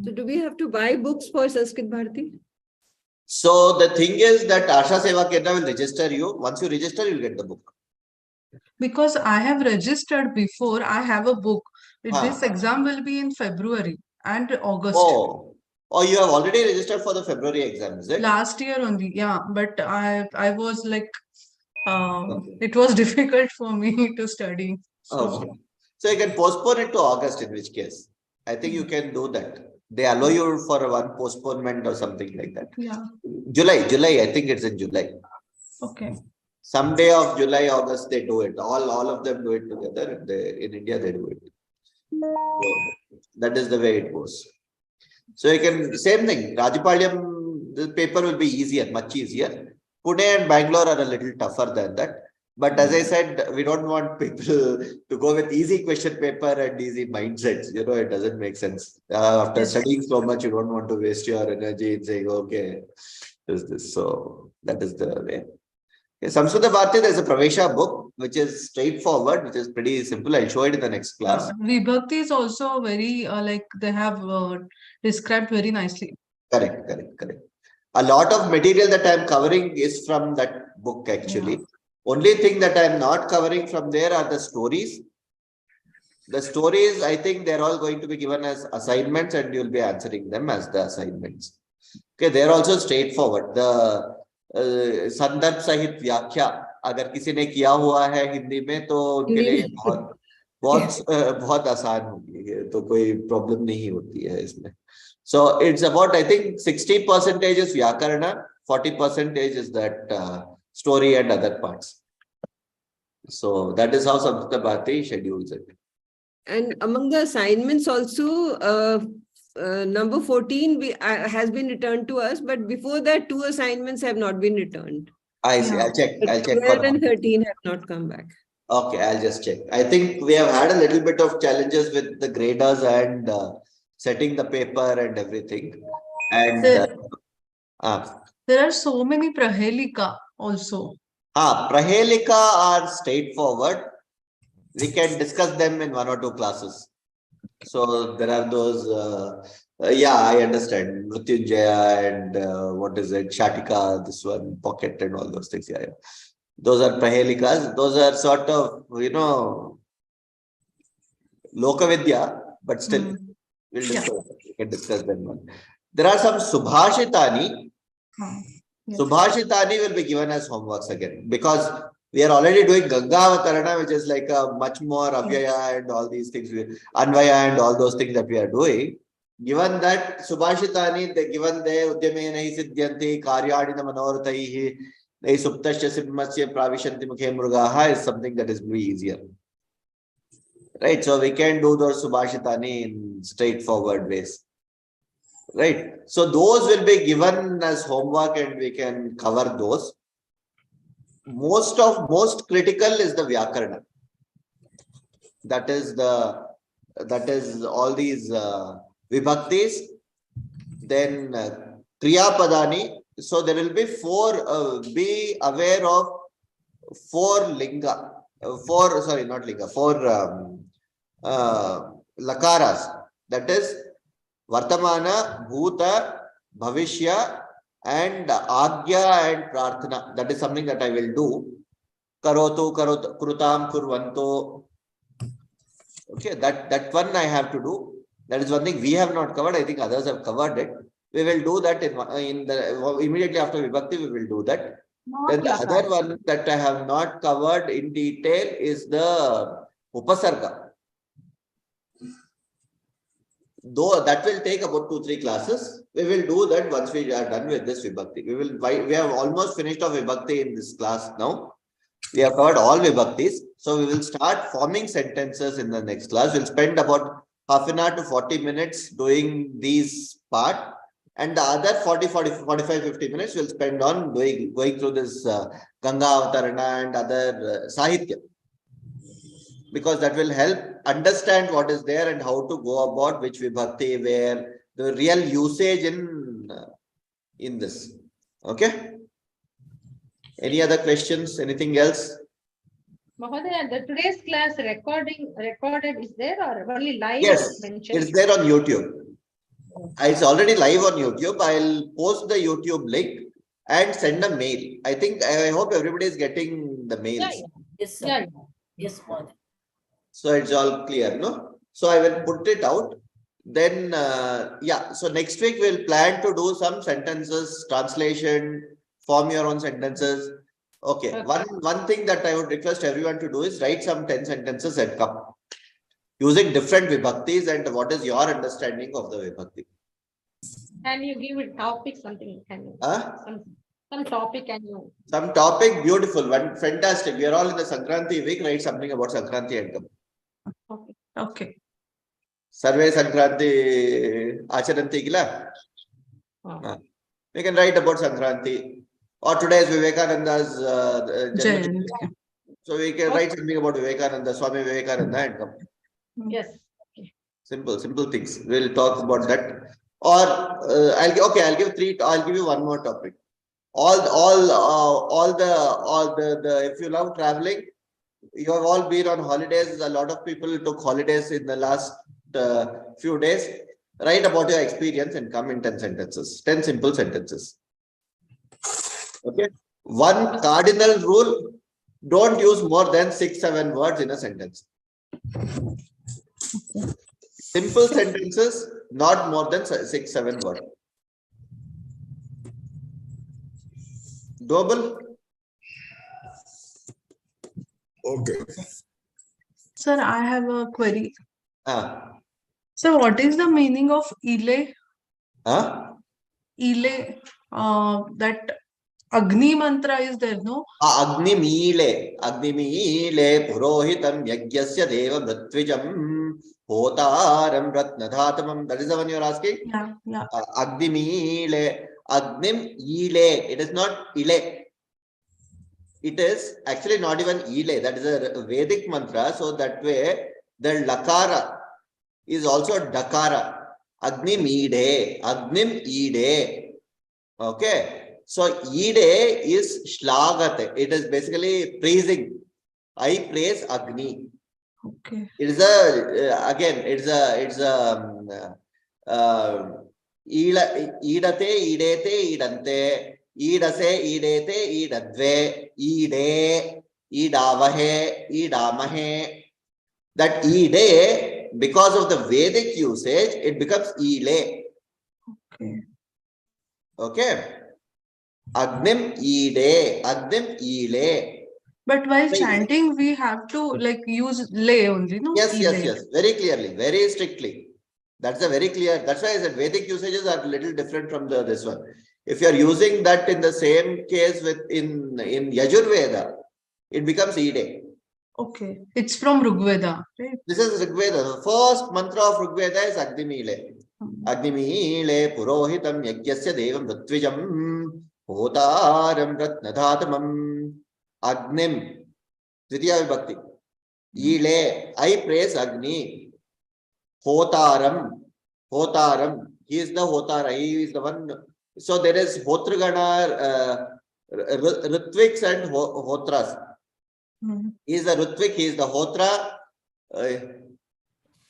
So do we have to buy books for Sanskrit Bharati? So the thing is that Asha Seva Kendra will register you. Once you register, you'll get the book. Because I have registered before, I have a book. This exam will be in February and August. Oh, you have already registered for the February exam, is it? Last year only, yeah. But I was like, it was difficult for me to study. So you can postpone it to August, in which case I think you can do that. They allow you for one postponement or something like that. Yeah. July, I think it's in July. Okay. Some day of July, August, they do it. All of them do it together. In India, they do it. So that is the way it goes. So you can, same thing, Rajapalyam, the paper will be easier, much easier. Pune and Bangalore are a little tougher than that. But as I said, we don't want people to go with easy question paper and easy mindsets. You know, it doesn't make sense. After studying so much, you don't want to waste your energy in saying, okay, this. So that is the way. Okay, Samskrita Bharati, there's a Pravesha book, which is straightforward, which is pretty simple. I'll show it in the next class. Vibhakti is also very, like they have described very nicely. Correct. A lot of material that I'm covering is from that book actually. Yeah. Only thing that I'm not covering from there are the stories. The stories, I think they're all going to be given as assignments and you'll be answering them as the assignments. Okay, they're also straightforward. The संदर्भ सहित व्याख्या अगर किसी ने किया हुआ है हिंदी में तो उनके लिए बहुत आसान होगी, तो कोई प्रॉब्लम नहीं होती है इसमें. So it's about, I think 60% is Vyakarana, 40% is that story and other parts. So that is how Samskrita Bharati schedules it. And among the assignments also, number 14 has been returned to us, but before that 2 assignments have not been returned. I see. I'll check. 12 and 13 have not come back. Okay, I'll just check. I think we have had a little bit of challenges with the graders and setting the paper and everything. And there are so many Prahelika also. Prahelika are straightforward. We can discuss them in 1 or 2 classes. So there are those, I understand, Mrityunjaya and what is it, Shatika, this one, Pocket and all those things. Yeah. Those are Prahelikas. Those are sort of, Lokavidya, but still, we can discuss them. There are some Subhashitani. Subhashitani will be given as homeworks again, because we are already doing Ganga Vataranam, which is like a much more Avyaya and all these things, Anvaya and all those things that we are doing. Given that Subhashitani, given the Udyame nahi siddhyanti, Karyadina manorataihi, nahi suptasya simmasya pravishanti mukhe mrugaha is something that is very easier. Right, so we can do those Subhashitani in straightforward ways. Right, so those will be given as homework and we can cover those. Most critical is the Vyakarana. That is all these Vibhaktis. Then Kriya Padani. So there will be 4, be aware of 4 linga. 4 lakaras. That is Vartamana, Bhuta, Bhavishya, and agya and prarthana. That is something that I will do. Karotu, krutam, kurvanto. Okay, that one I have to do. That is one thing we have not covered. I think others have covered it. We will do that in the immediately after Vibhakti. We will do that. Then the other one that I have not covered in detail is the Upasarga. Though that will take about 2-3 classes, we will do that once we are done with this Vibhakti. We have almost finished off Vibhakti in this class now. We have covered all Vibhaktis. So we will start forming sentences in the next class. We'll spend about half an hour to 40 minutes doing these part. And the other 45-50 minutes we'll spend on going through this Ganga Avatarana and other Sahitya. Because that will help understand what is there and how to go about which Vibhakti, where the real usage in this. Okay? Any other questions? Anything else? Mahodaya, the today's class recorded is there or only live? Yes, mentioned? it's there on YouTube. It's already live on YouTube. I'll post the YouTube link and send a mail. I hope everybody is getting the mails. Yes, sir. Yeah. Yes, Mahodaya. So it's all clear, no? So I will put it out. Then, yeah. So next week we'll plan to do some sentences, translation, form your own sentences. Okay. One thing that I would request everyone to do is write some 10 sentences and come. Using different Vibhaktis and what is your understanding of the Vibhakti. Can you give a topic something? Can you? Some topic can you? Some topic, beautiful, one fantastic. We are all in the Sankranti week. Write something about Sankranti and come. Okay. Okay. Sarve Sankranti Acharanti Gila. We can write about Sankranti. Or today is Vivekananda's Janma. So we can write something about Vivekananda, Swami Vivekananda and come. Yes. Simple things. We'll talk about that. Or I'll give you one more topic. All the if you love traveling, you have all been on holidays. A lot of people took holidays in the last few days. Write about your experience and come in 10 sentences. 10 simple sentences. Okay. One cardinal rule: don't use more than 6-7 words in a sentence. Simple sentences, not more than 6-7 words. Doable? Okay. Sir, I have a query. So what is the meaning of Ile? Ile? That Agni mantra is there, no? Agni Meele Purohitam Yagyasya Deva Mritvijam Hotaram Ratnadhatamam. That is the one you are asking? Yeah. Agni Meele Agnim Ile. It is not Ile. It is actually not even Ile. That is a Vedic mantra. So that way the Lakara is also Dakara. Agni Meede. Agnim Ide. Okay. So Ide is Shlagate. It is basically praising. I praise Agni. Okay. It is idate, idete, idante, idase, idete, idadve, ide, idavahe, idamahe. That ide, because of the Vedic usage, it becomes ile. Okay. Okay. Agnim ide, agnim ile. But while chanting, we have to use lay only, no? Yes. Very clearly, very strictly. That's a very clear. That's why I said Vedic usages are a little different from this one. If you are using that in the same case in Yajurveda, it becomes ide. Okay. It's from Rigveda, right? This is Rigveda. The first mantra of Rigveda is Agnimile. Agnimile Purohitam Yagyasya Devam Mritvijam Hotaram Ratnadhatamam. Agnim. Dvitiya Vibhakti. Ile. I praise Agni. Hotaram. He is the Hotara. He is the one. So there is Hotragana, Ritviks and Hotras. He is the Ritvik, he is the Hotra.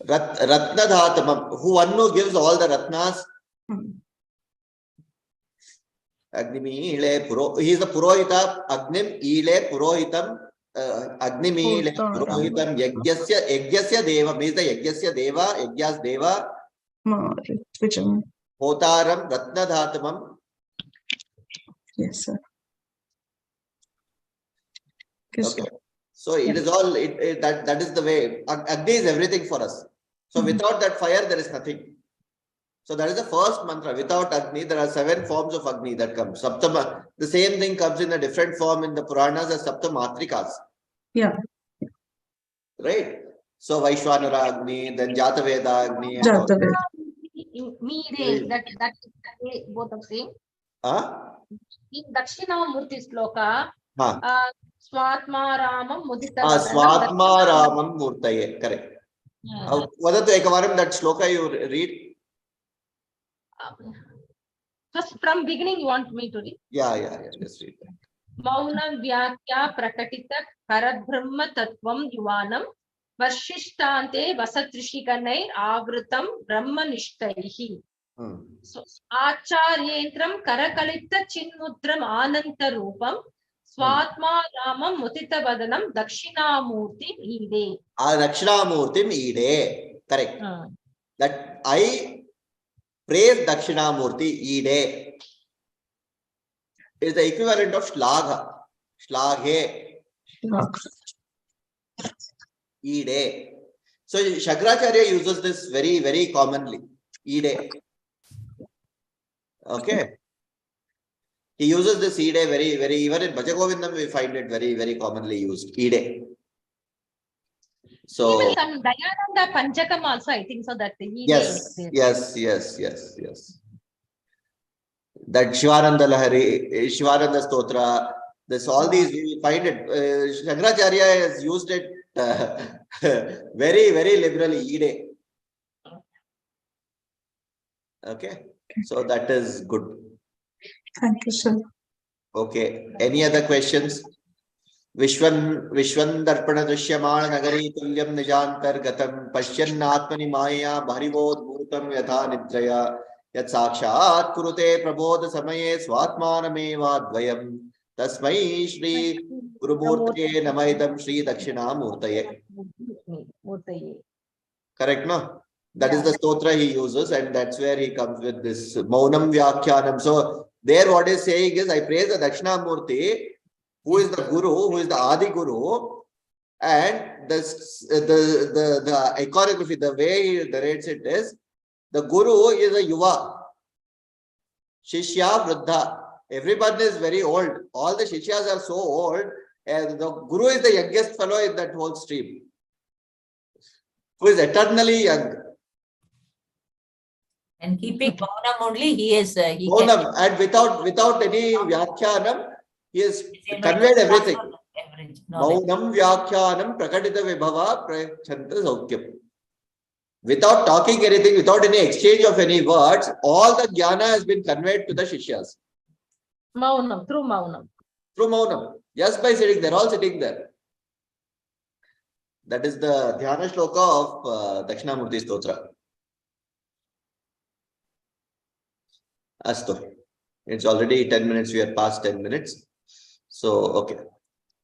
Ratnadhatamam. One who gives all the Ratnas. Agnimile Puro. He is the Purohita. Agnim Ile Purohitam. Agnimile Purohitam Yagyasya Deva means the Yagyasya Deva, Yagyas Deva. Hotaram Ratna Dhatamam. Yes, sir. Okay. So it is all that is the way. Agni is everything for us. So without that fire, there is nothing. So that is the first mantra. Without Agni, there are 7 forms of Agni that come. Saptama, the same thing comes in a different form in the Puranas as Saptamatrikas. Yeah. Right? So Vaishwanara Agni, then Jataveda Agni. Jataveda. That is both of same. In Dakshinamurti sloka, Swatmaramam Mudita. Swatmaramam Murtaye, correct. Vadatu ekavaram, that sloka you read? Just from beginning you want me to read? Yeah, just read that. Maunam Vyakya Prakatita Parabrahma Tattvam Yuvanam Varshishtante Vasatrishikanair Avrutam Brahma Nishtaihi. So Acharyentram Karakalita Chinmudram Ananta Rupam Swatma Ramam Mutita Vadanam Dakshinamurti Ide. Dakshinamurti Ide. Correct. That I praise Dakshinamurti Ide is the equivalent of Shlagha. Shlaghe. Ide. So Shankaracharya uses this very, very commonly. Ide. Okay. He uses this Ide very, very, even in Bhajagovindam we find it very, very commonly used. Ide. So even some Dayananda Panchakam also, I think so that the Ide yes. That Shivananda Lahari, Shivananda Stotra, this all these we find it. Shankaracharya has used it very, very liberally. Ide. Okay. So that is good. Thank you, sir. Okay. Any other questions? Vishwan Darpana Dushyamana Nagari Tulyam Nijantar Gatam Pashyannatmani Maya Bharivod Bhutam Yatha Nidraya Yat Sakshat Kurute Prabodha Samaye Swatmanameva Dvayam Tasmai Shri Gurumurtaye Namaidam Shri Dakshinamurtaye. Correct, no? That is the stotra he uses, and that's where he comes with this Maunam Vyakhyanam. So there what he's saying is, I praise the Dakshinamurti, who is the Guru, who is the Adi Guru, and the iconography, the way he narrates it is, the Guru is a Yuva, Shishya Vruddha. Everybody is very old. All the Shishyas are so old, and the Guru is the youngest fellow in that whole stream, who is eternally young. And keeping Maunam only, he is... Maunam, and without any Vyakhyanam, he has conveyed everything. Maunam Vyakhyanam Prakatita Vibhava Prachanta Saukyam. Without talking anything, without any exchange of any words, all the jnana has been conveyed to the Shishyas. Maunam, through Maunam. Through Maunam. Just by sitting, they're all sitting there. That is the Dhyana Shloka of Dakshinamurti Stotra. Astu. It's already 10 minutes. We are past 10 minutes. So, okay.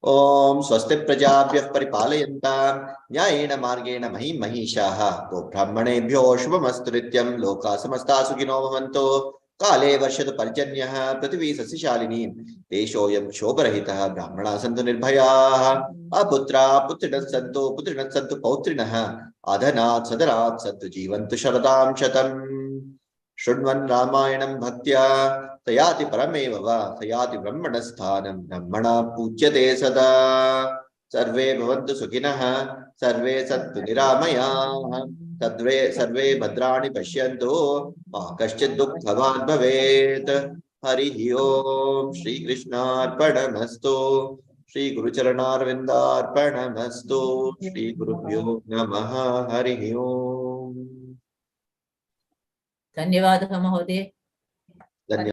Om Swasti Prajabhyah Paripalayantam Nyayena Margena Mahim Mahishaha Go Brahmanebhyo Shubhamastu Nityam Loka Samasta Sukino Bhavanto Kale Varshatu Parjanyaha Prativi Sasishalini Deshoyam Shobharahitaha Brahmana Santu Nirbhayaha Aputra Putrinat Santu Pautrinaha Adhanat Sadarat Sattu Jivantu Sharadam Shatam Shudvan Ramayanam Bhaktya Sayati Parameva Sayati Brahmanasthanam Brahmana Pujyate Sada Sarve Bhavantu Sukhinaha Sarve Sattu Niramaya Sarve Bhadrani Pashyanto Kaschid Dukhabad Bhavet Hari Om Shri Krishna Arpanamastu Shri Guru Charanar Arpanamastu Shri Gurubhyo Namaha Hari Om. धन्यवादः महोदय.